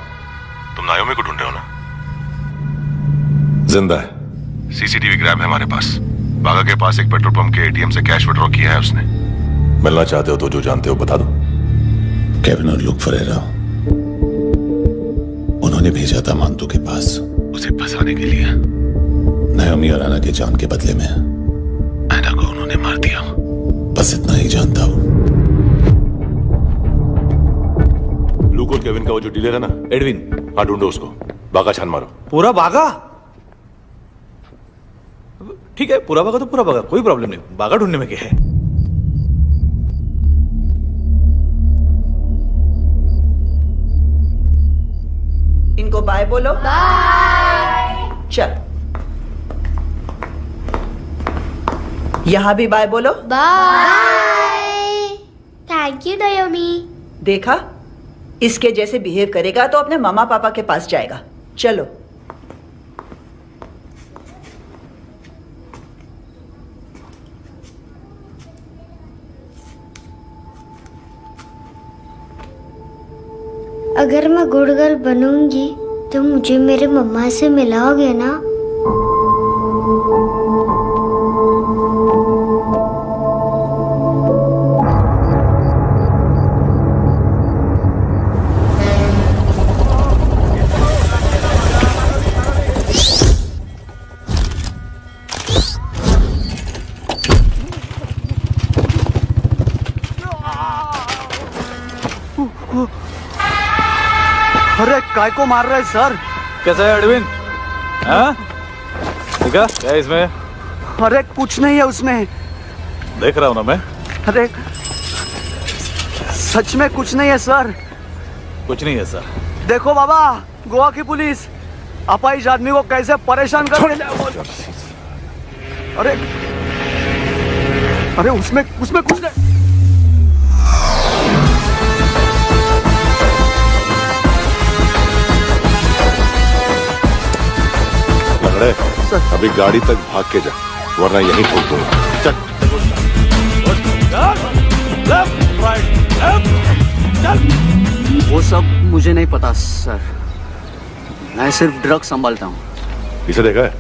तुम नायोमी को ढूंढ रहे हो ना? जिंदा है, सीसीटीवी ग्रैब है हमारे पास। बागा के पास एक पेट्रोल पंप के एटीएम से कैश विड्रॉ किया है उसने। मिलना चाहते हो तो जो जानते हो बता दो। केविन और लुक फरेरा उन्होंने भेजा था मानतू के पास उसे फंसाने के लिए। नायोमी और आना के जान के बदले में ऐना को उन्होंने मार दिया। बस इतना ही जानता हूं। लुक और केविन का वो जो डीलर है ना, एडविन, हाँ ढूंढो उसको। बागा छान मारो। पूरा बागा? ठीक है, पूरा बागा तो पूरा बागा, कोई प्रॉब्लम नहीं। बागा ढूंढने में क्या है? इनको बाय बोलो। बाय। चल, यहां भी बाय बोलो। बाय। Thank you नायोमी। देखा, इसके जैसे बिहेव करेगा तो अपने मामा पापा के पास जाएगा। चलो। अगर मैं गुड गर्ल बनूंगी तो मुझे मेरे मम्मा से मिलाओगे ना? अरे काय को मार रहा है सर? कैसा है एडविन? हाँ? देखा क्या है इसमें? अरे कुछ नहीं है उसमें। देख रहा हूं ना मैं। अरे सच में कुछ नहीं है सर। कुछ नहीं है सर। देखो बाबा, गोवा की पुलिस अपाहिज आदमी को कैसे परेशान कर रही है। अरे अरे उसमें कुछ नहीं। अभी गाड़ी तक भाग के जा, वरना यहीं ठोक दूंगा। चल। वो सब मुझे नहीं पता सर, मैं सिर्फ ड्रग संभालता हूँ। इसे देखा है?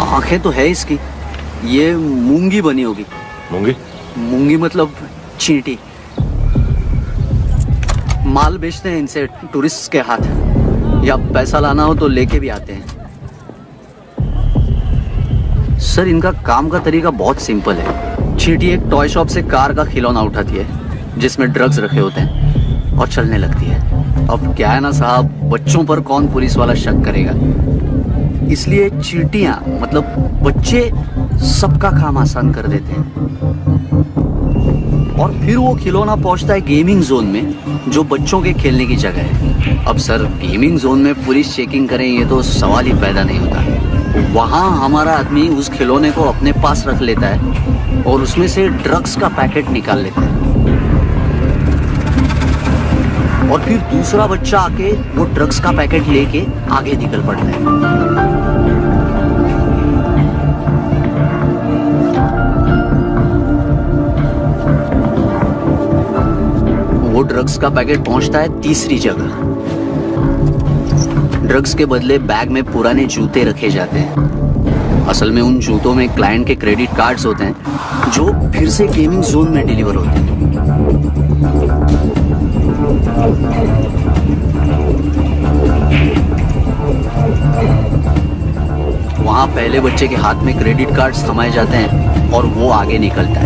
आंखें तो है इसकी, ये मूंगी बनी होगी। मूंगी? मूंगी मतलब चींटी। माल बेचते हैं इनसे टूरिस्ट के हाथ, या पैसा लाना हो तो लेके भी आते हैं। सर इनका काम का तरीका बहुत सिंपल है। चींटी एक टॉय शॉप से कार का खिलौना उठाती है जिसमें ड्रग्स रखे होते हैं और चलने लगती है। अब क्या है ना साहब, बच्चों पर कौन पुलिस वाला शक करेगा। इसलिए चींटियां मतलब बच्चे सबका काम आसान कर देते हैं। और फिर वो खिलौना पहुंचता है गेमिंग जोन में, जो बच्चों के खेलने की जगह है। अब सर, गेमिंग जोन में पुलिस चेकिंग करें ये तो सवाल ही पैदा नहीं होता। वहां हमारा आदमी उस खिलौने को अपने पास रख लेता है और उसमें से ड्रग्स का पैकेट निकाल लेता है, और फिर दूसरा बच्चा आके वो ड्रग्स का पैकेट लेके आगे निकल पड़ता है। वो ड्रग्स का पैकेट पहुंचता है तीसरी जगह। ड्रग्स के बदले बैग में पुराने जूते रखे जाते हैं। असल में उन जूतों में क्लाइंट के क्रेडिट कार्ड्स होते हैं जो फिर से गेमिंग जोन में डिलीवर होते हैं। वहां पहले बच्चे के हाथ में क्रेडिट कार्ड्स थमाए जाते हैं और वो आगे निकलता है।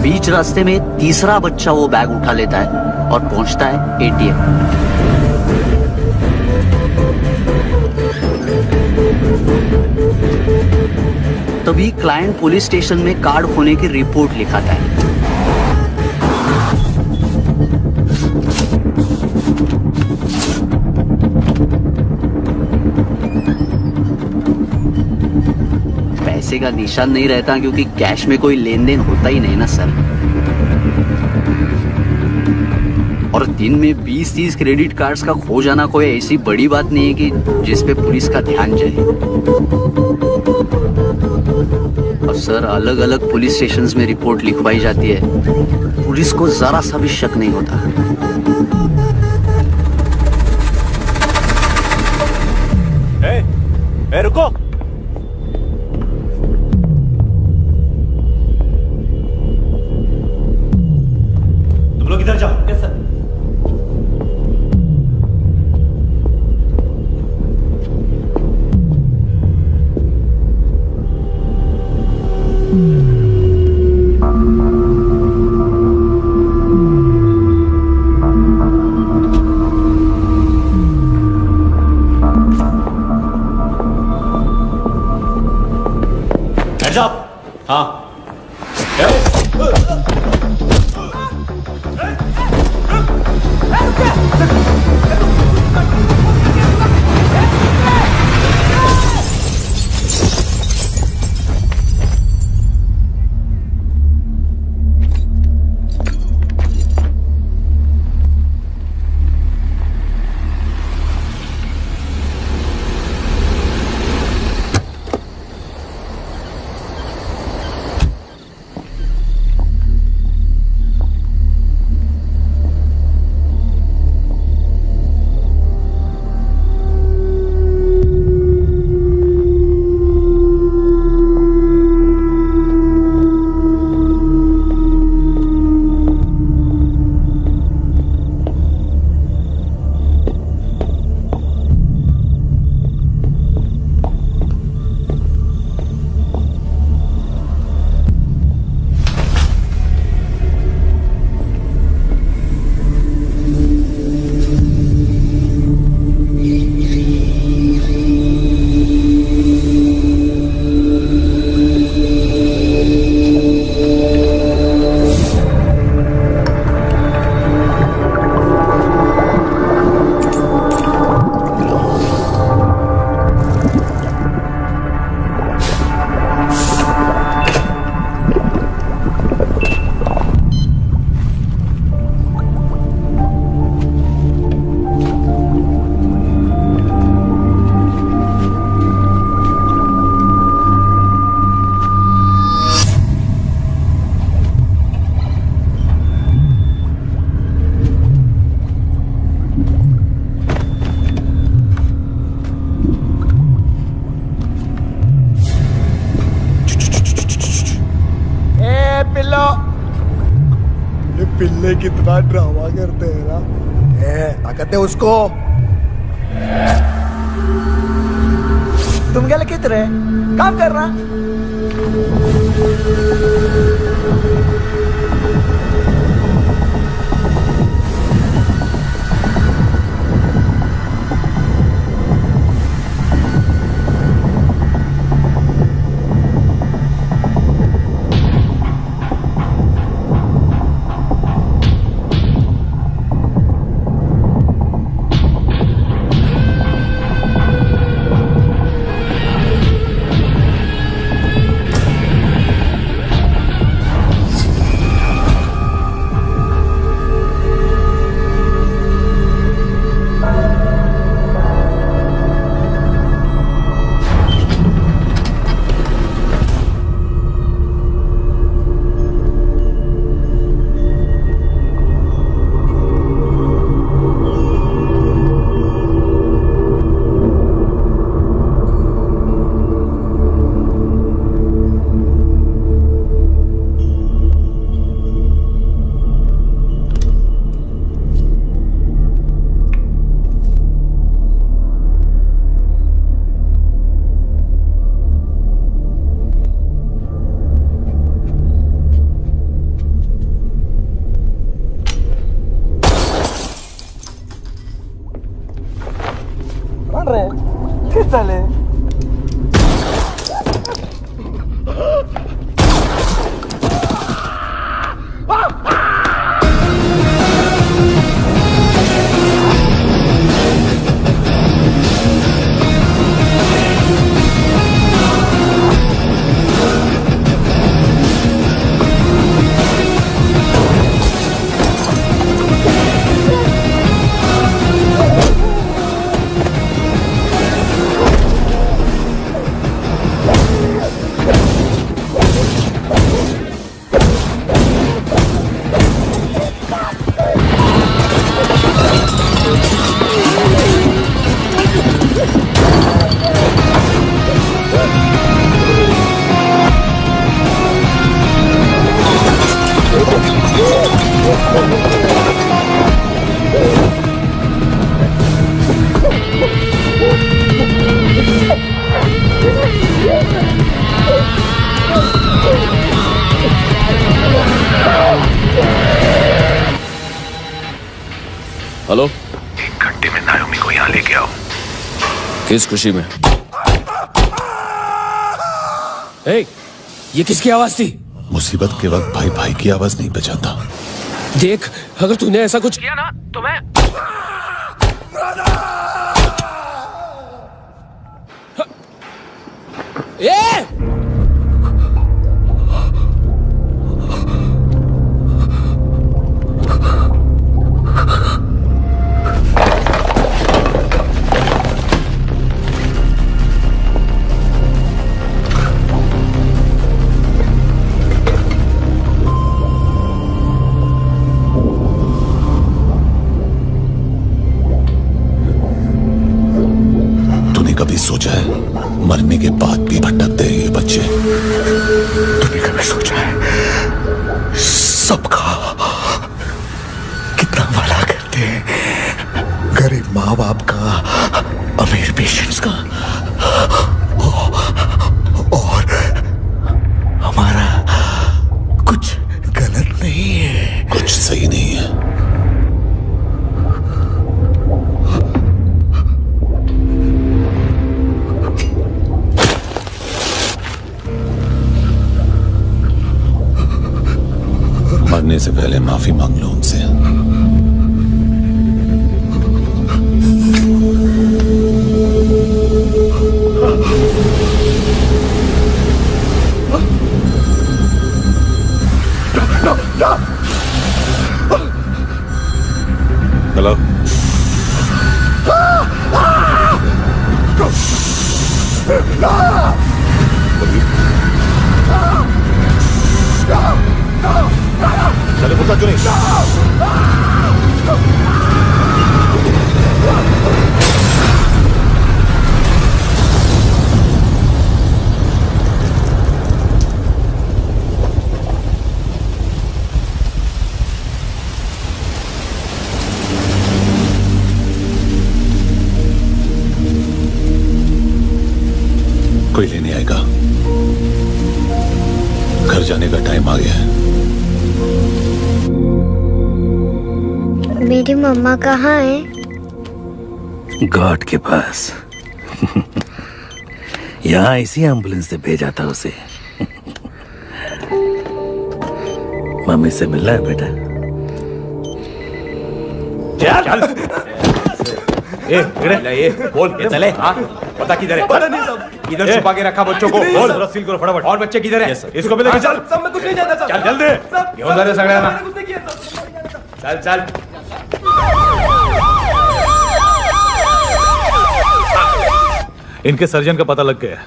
बीच रास्ते में तीसरा बच्चा वो बैग उठा लेता है और पहुंचता है एटीएम। तभी क्लाइंट पुलिस स्टेशन में कार्ड खोने की रिपोर्ट लिखाता है। पैसे का निशान नहीं रहता क्योंकि कैश में कोई लेन देन होता ही नहीं ना सर। और दिन में 20-30 क्रेडिट कार्ड्स का खो जाना कोई ऐसी बड़ी बात नहीं है कि जिस पे पुलिस का ध्यान जाए। और सर, अलग अलग पुलिस स्टेशंस में रिपोर्ट लिखवाई जाती है, पुलिस को जरा सा भी शक नहीं होता। रुको, तुम लोग इधर जाओ। Yes sir. हाँ, पिल्ले कितना ड्रामा करते हैं ना। ताकत दे उसको। तुम क्या लिखित रहे काम कर रहा। चले हेलो, एक घंटे में नायोमी को यहाँ लेके आओ। किस खुशी में? ए, ये किसकी आवाज थी? मुसीबत के वक्त भाई भाई की आवाज नहीं बजाता। देख, अगर तूने ऐसा कुछ किया ना तो मैं ए! कभी सोचा है मरने के बाद भी भटकते हैं ये बच्चे? तूने कभी सोचा है सबका कितना भला करते हैं, गरीब माँ बाप का, अमीर पेशेंट्स का, और हमारा कुछ गलत नहीं है, कुछ सही नहीं है। मरने से पहले माफी मांग लो उनसे। हेलो, चले पुरता क्यों नहीं? जाने का टाइम आ गया है। मेरी मम्मा कहाँ है? गॉड के पास। यहाँ इसी एम्बुलेंस से भेजा था उसे। मम्मी से मिलना है बेटा। चल ये बोल के चले। हाँ पता किधर है? पता नहीं सब। इधर छुपा के रखा बच्चों को। बोल सील करो फटाफट। और बच्चे किधर है? इसको भी लेके चल। सब मैं कुछ नहीं जानता। चल जल्दी। घेऊन जा रे सगळ्यांना। चल चल। इनके सर्जन का पता लग गया।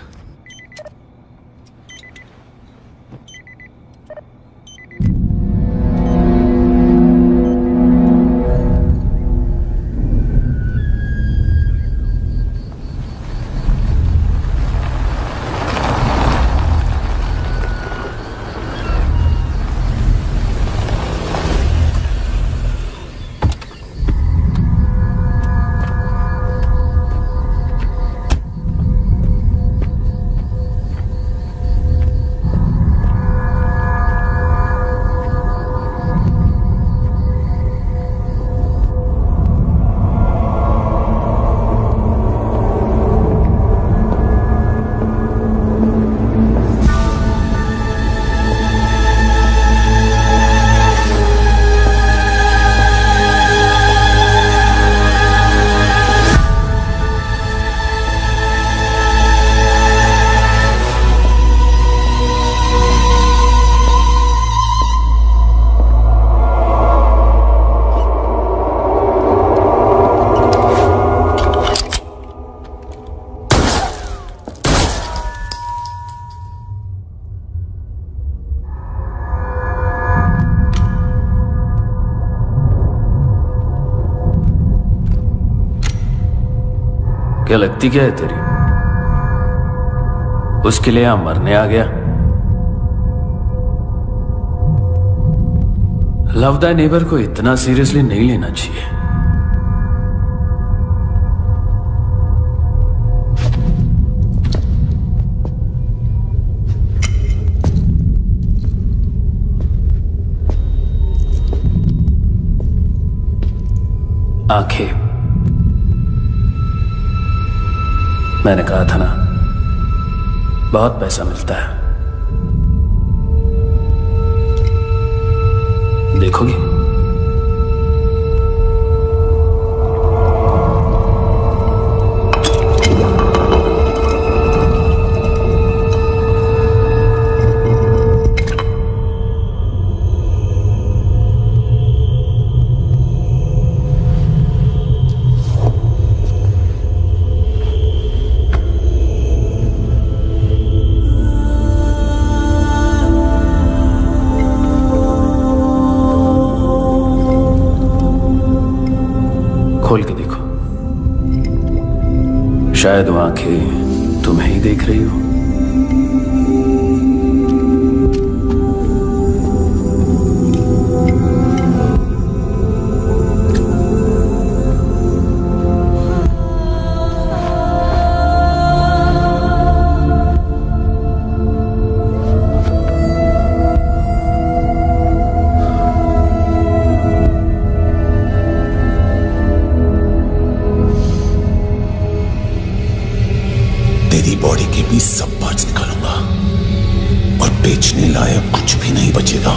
क्या लगती क्या है तेरी? उसके लिए यहां मरने आ गया? लव द नेबर को इतना सीरियसली नहीं लेना चाहिए। आंखें, मैंने कहा था ना, बहुत पैसा मिलता है। देखोगी? खोल के देखो, शायद वो आंखें तुम्हें ही देख रही हो। बॉडी के भी सब पार्ट्स निकालूंगा और बेचने लायक कुछ भी नहीं बचेगा।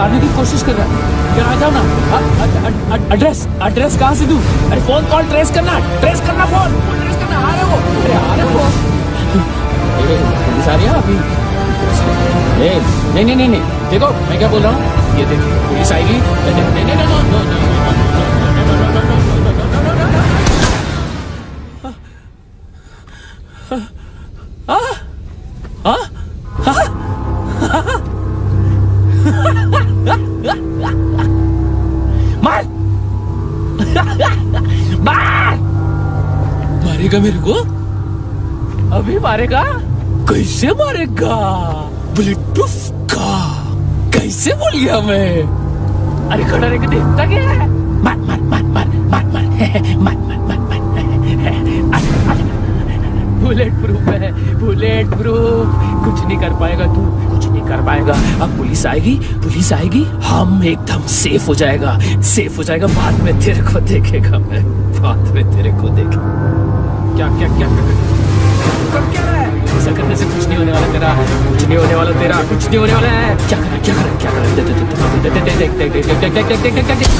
मारने की कोशिश कर रहा है। यार आ जाओ ना। एड्रेस कहाँ से दूं? अरे फोन कॉल ट्रेस करना फोन ट्रेस करना। आ रहे हो? अरे आ रहे हो? पुलिस आ रही है अभी। नहीं, देखो मैं क्या बोल रहा हूँ, ये देखो पुलिस आएगी। मार मारेगा मेरे को? अभी मारेगा? कैसे मारेगा? बुलेट प्रूफ का कैसे बोल गया मैं? अरे खड़ा रह के देखता क्या है? मार मार मार मार मार मार मार मार मार बुलेट प्रूफ है, बुलेट प्रूफ। कुछ नहीं कर पाएगा तू, कुछ नहीं कर पाएगा। अब पुलिस आएगी, हम एकदम सेफ हो जाएगा। बाद में तेरे को देखेगा मैं, बाद में तेरे को देखेगा। क्या कर क्या रहा है? ऐसा करने से कुछ नहीं होने वाला तेरा, कुछ नहीं होने वाला है। क्या कर देख।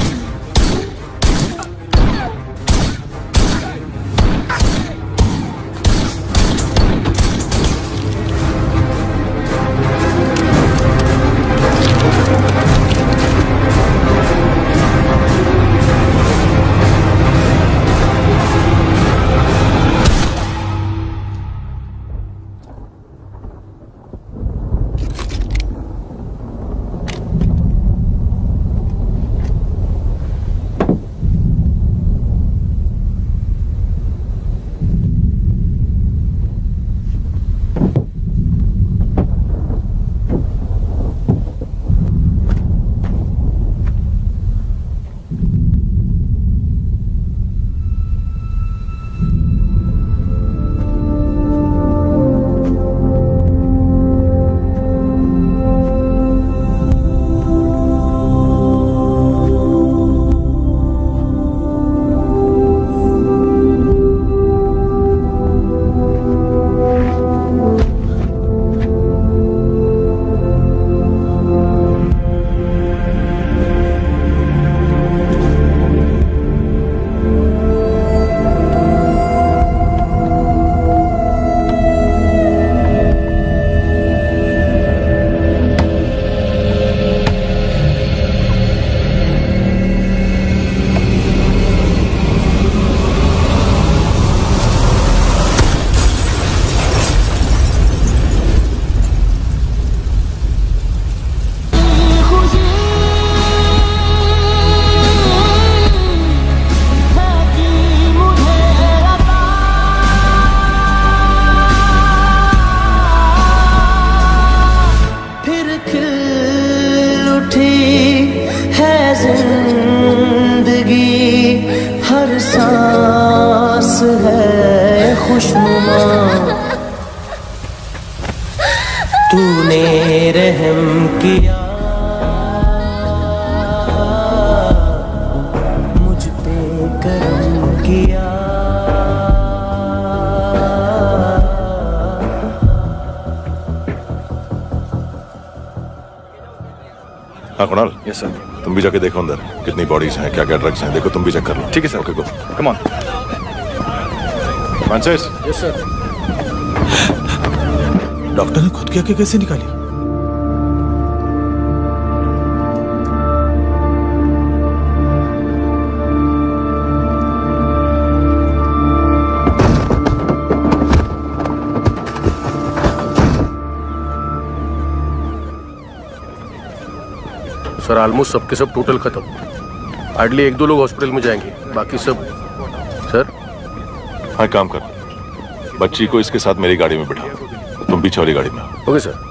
तूने रहम किया मुझ पे करम किया। हाँ कुणाल। Yes sir. तुम भी जाके देखो अंदर कितनी बॉडीज हैं, क्या क्या ड्रग्स हैं, देखो तुम भी चेक कर लो। ठीक है sir. Okay go come on. Francis. Yes sir. Doctor ने खुद की आंखें कैसे निकाली? सर ऑलमोस्ट सबके सब टोटल खत्म। हार्डली 1-2 लोग हॉस्पिटल में जाएंगे, बाकी सब। सर हाँ काम कर, बच्ची को इसके साथ मेरी गाड़ी में बिठा, तुम पीछे वाली गाड़ी में। Okay sir.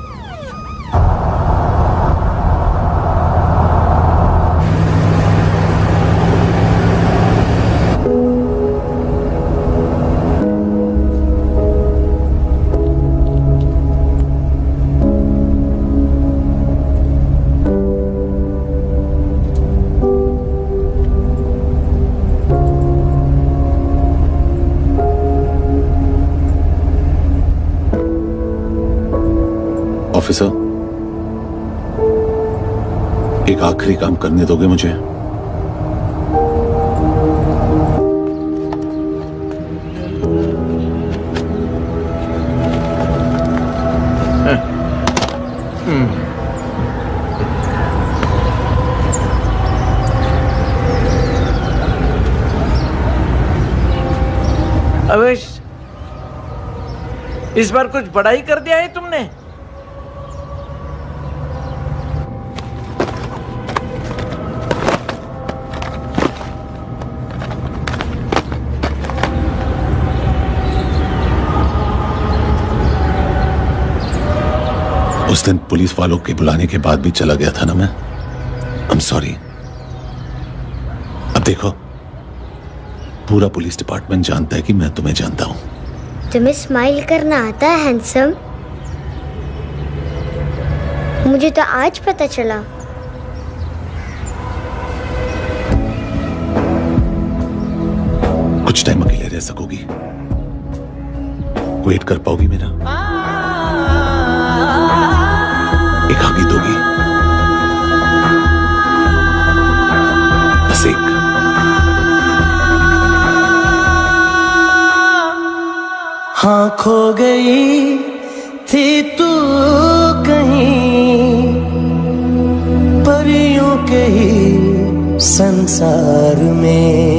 ऑफिसर, एक आखिरी काम करने दोगे मुझे? अवेश, इस बार कुछ बड़ा ही कर दिया है तुमने। उस दिन पुलिस वालों के बुलाने के बाद भी चला गया था ना मैं। I am sorry. अब देखो, पूरा पुलिस डिपार्टमेंट जानता है कि मैं तुम्हें जानता हूं। तुम्हें स्माइल करना आता है हैंडसम? मुझे तो आज पता चला। कुछ टाइम अकेले रह सकोगी? वेट कर पाओगी मेरा? एक आगे दोगी? बस एक। हाँ, खो गई थी तू कहीं परियों के ही संसार में।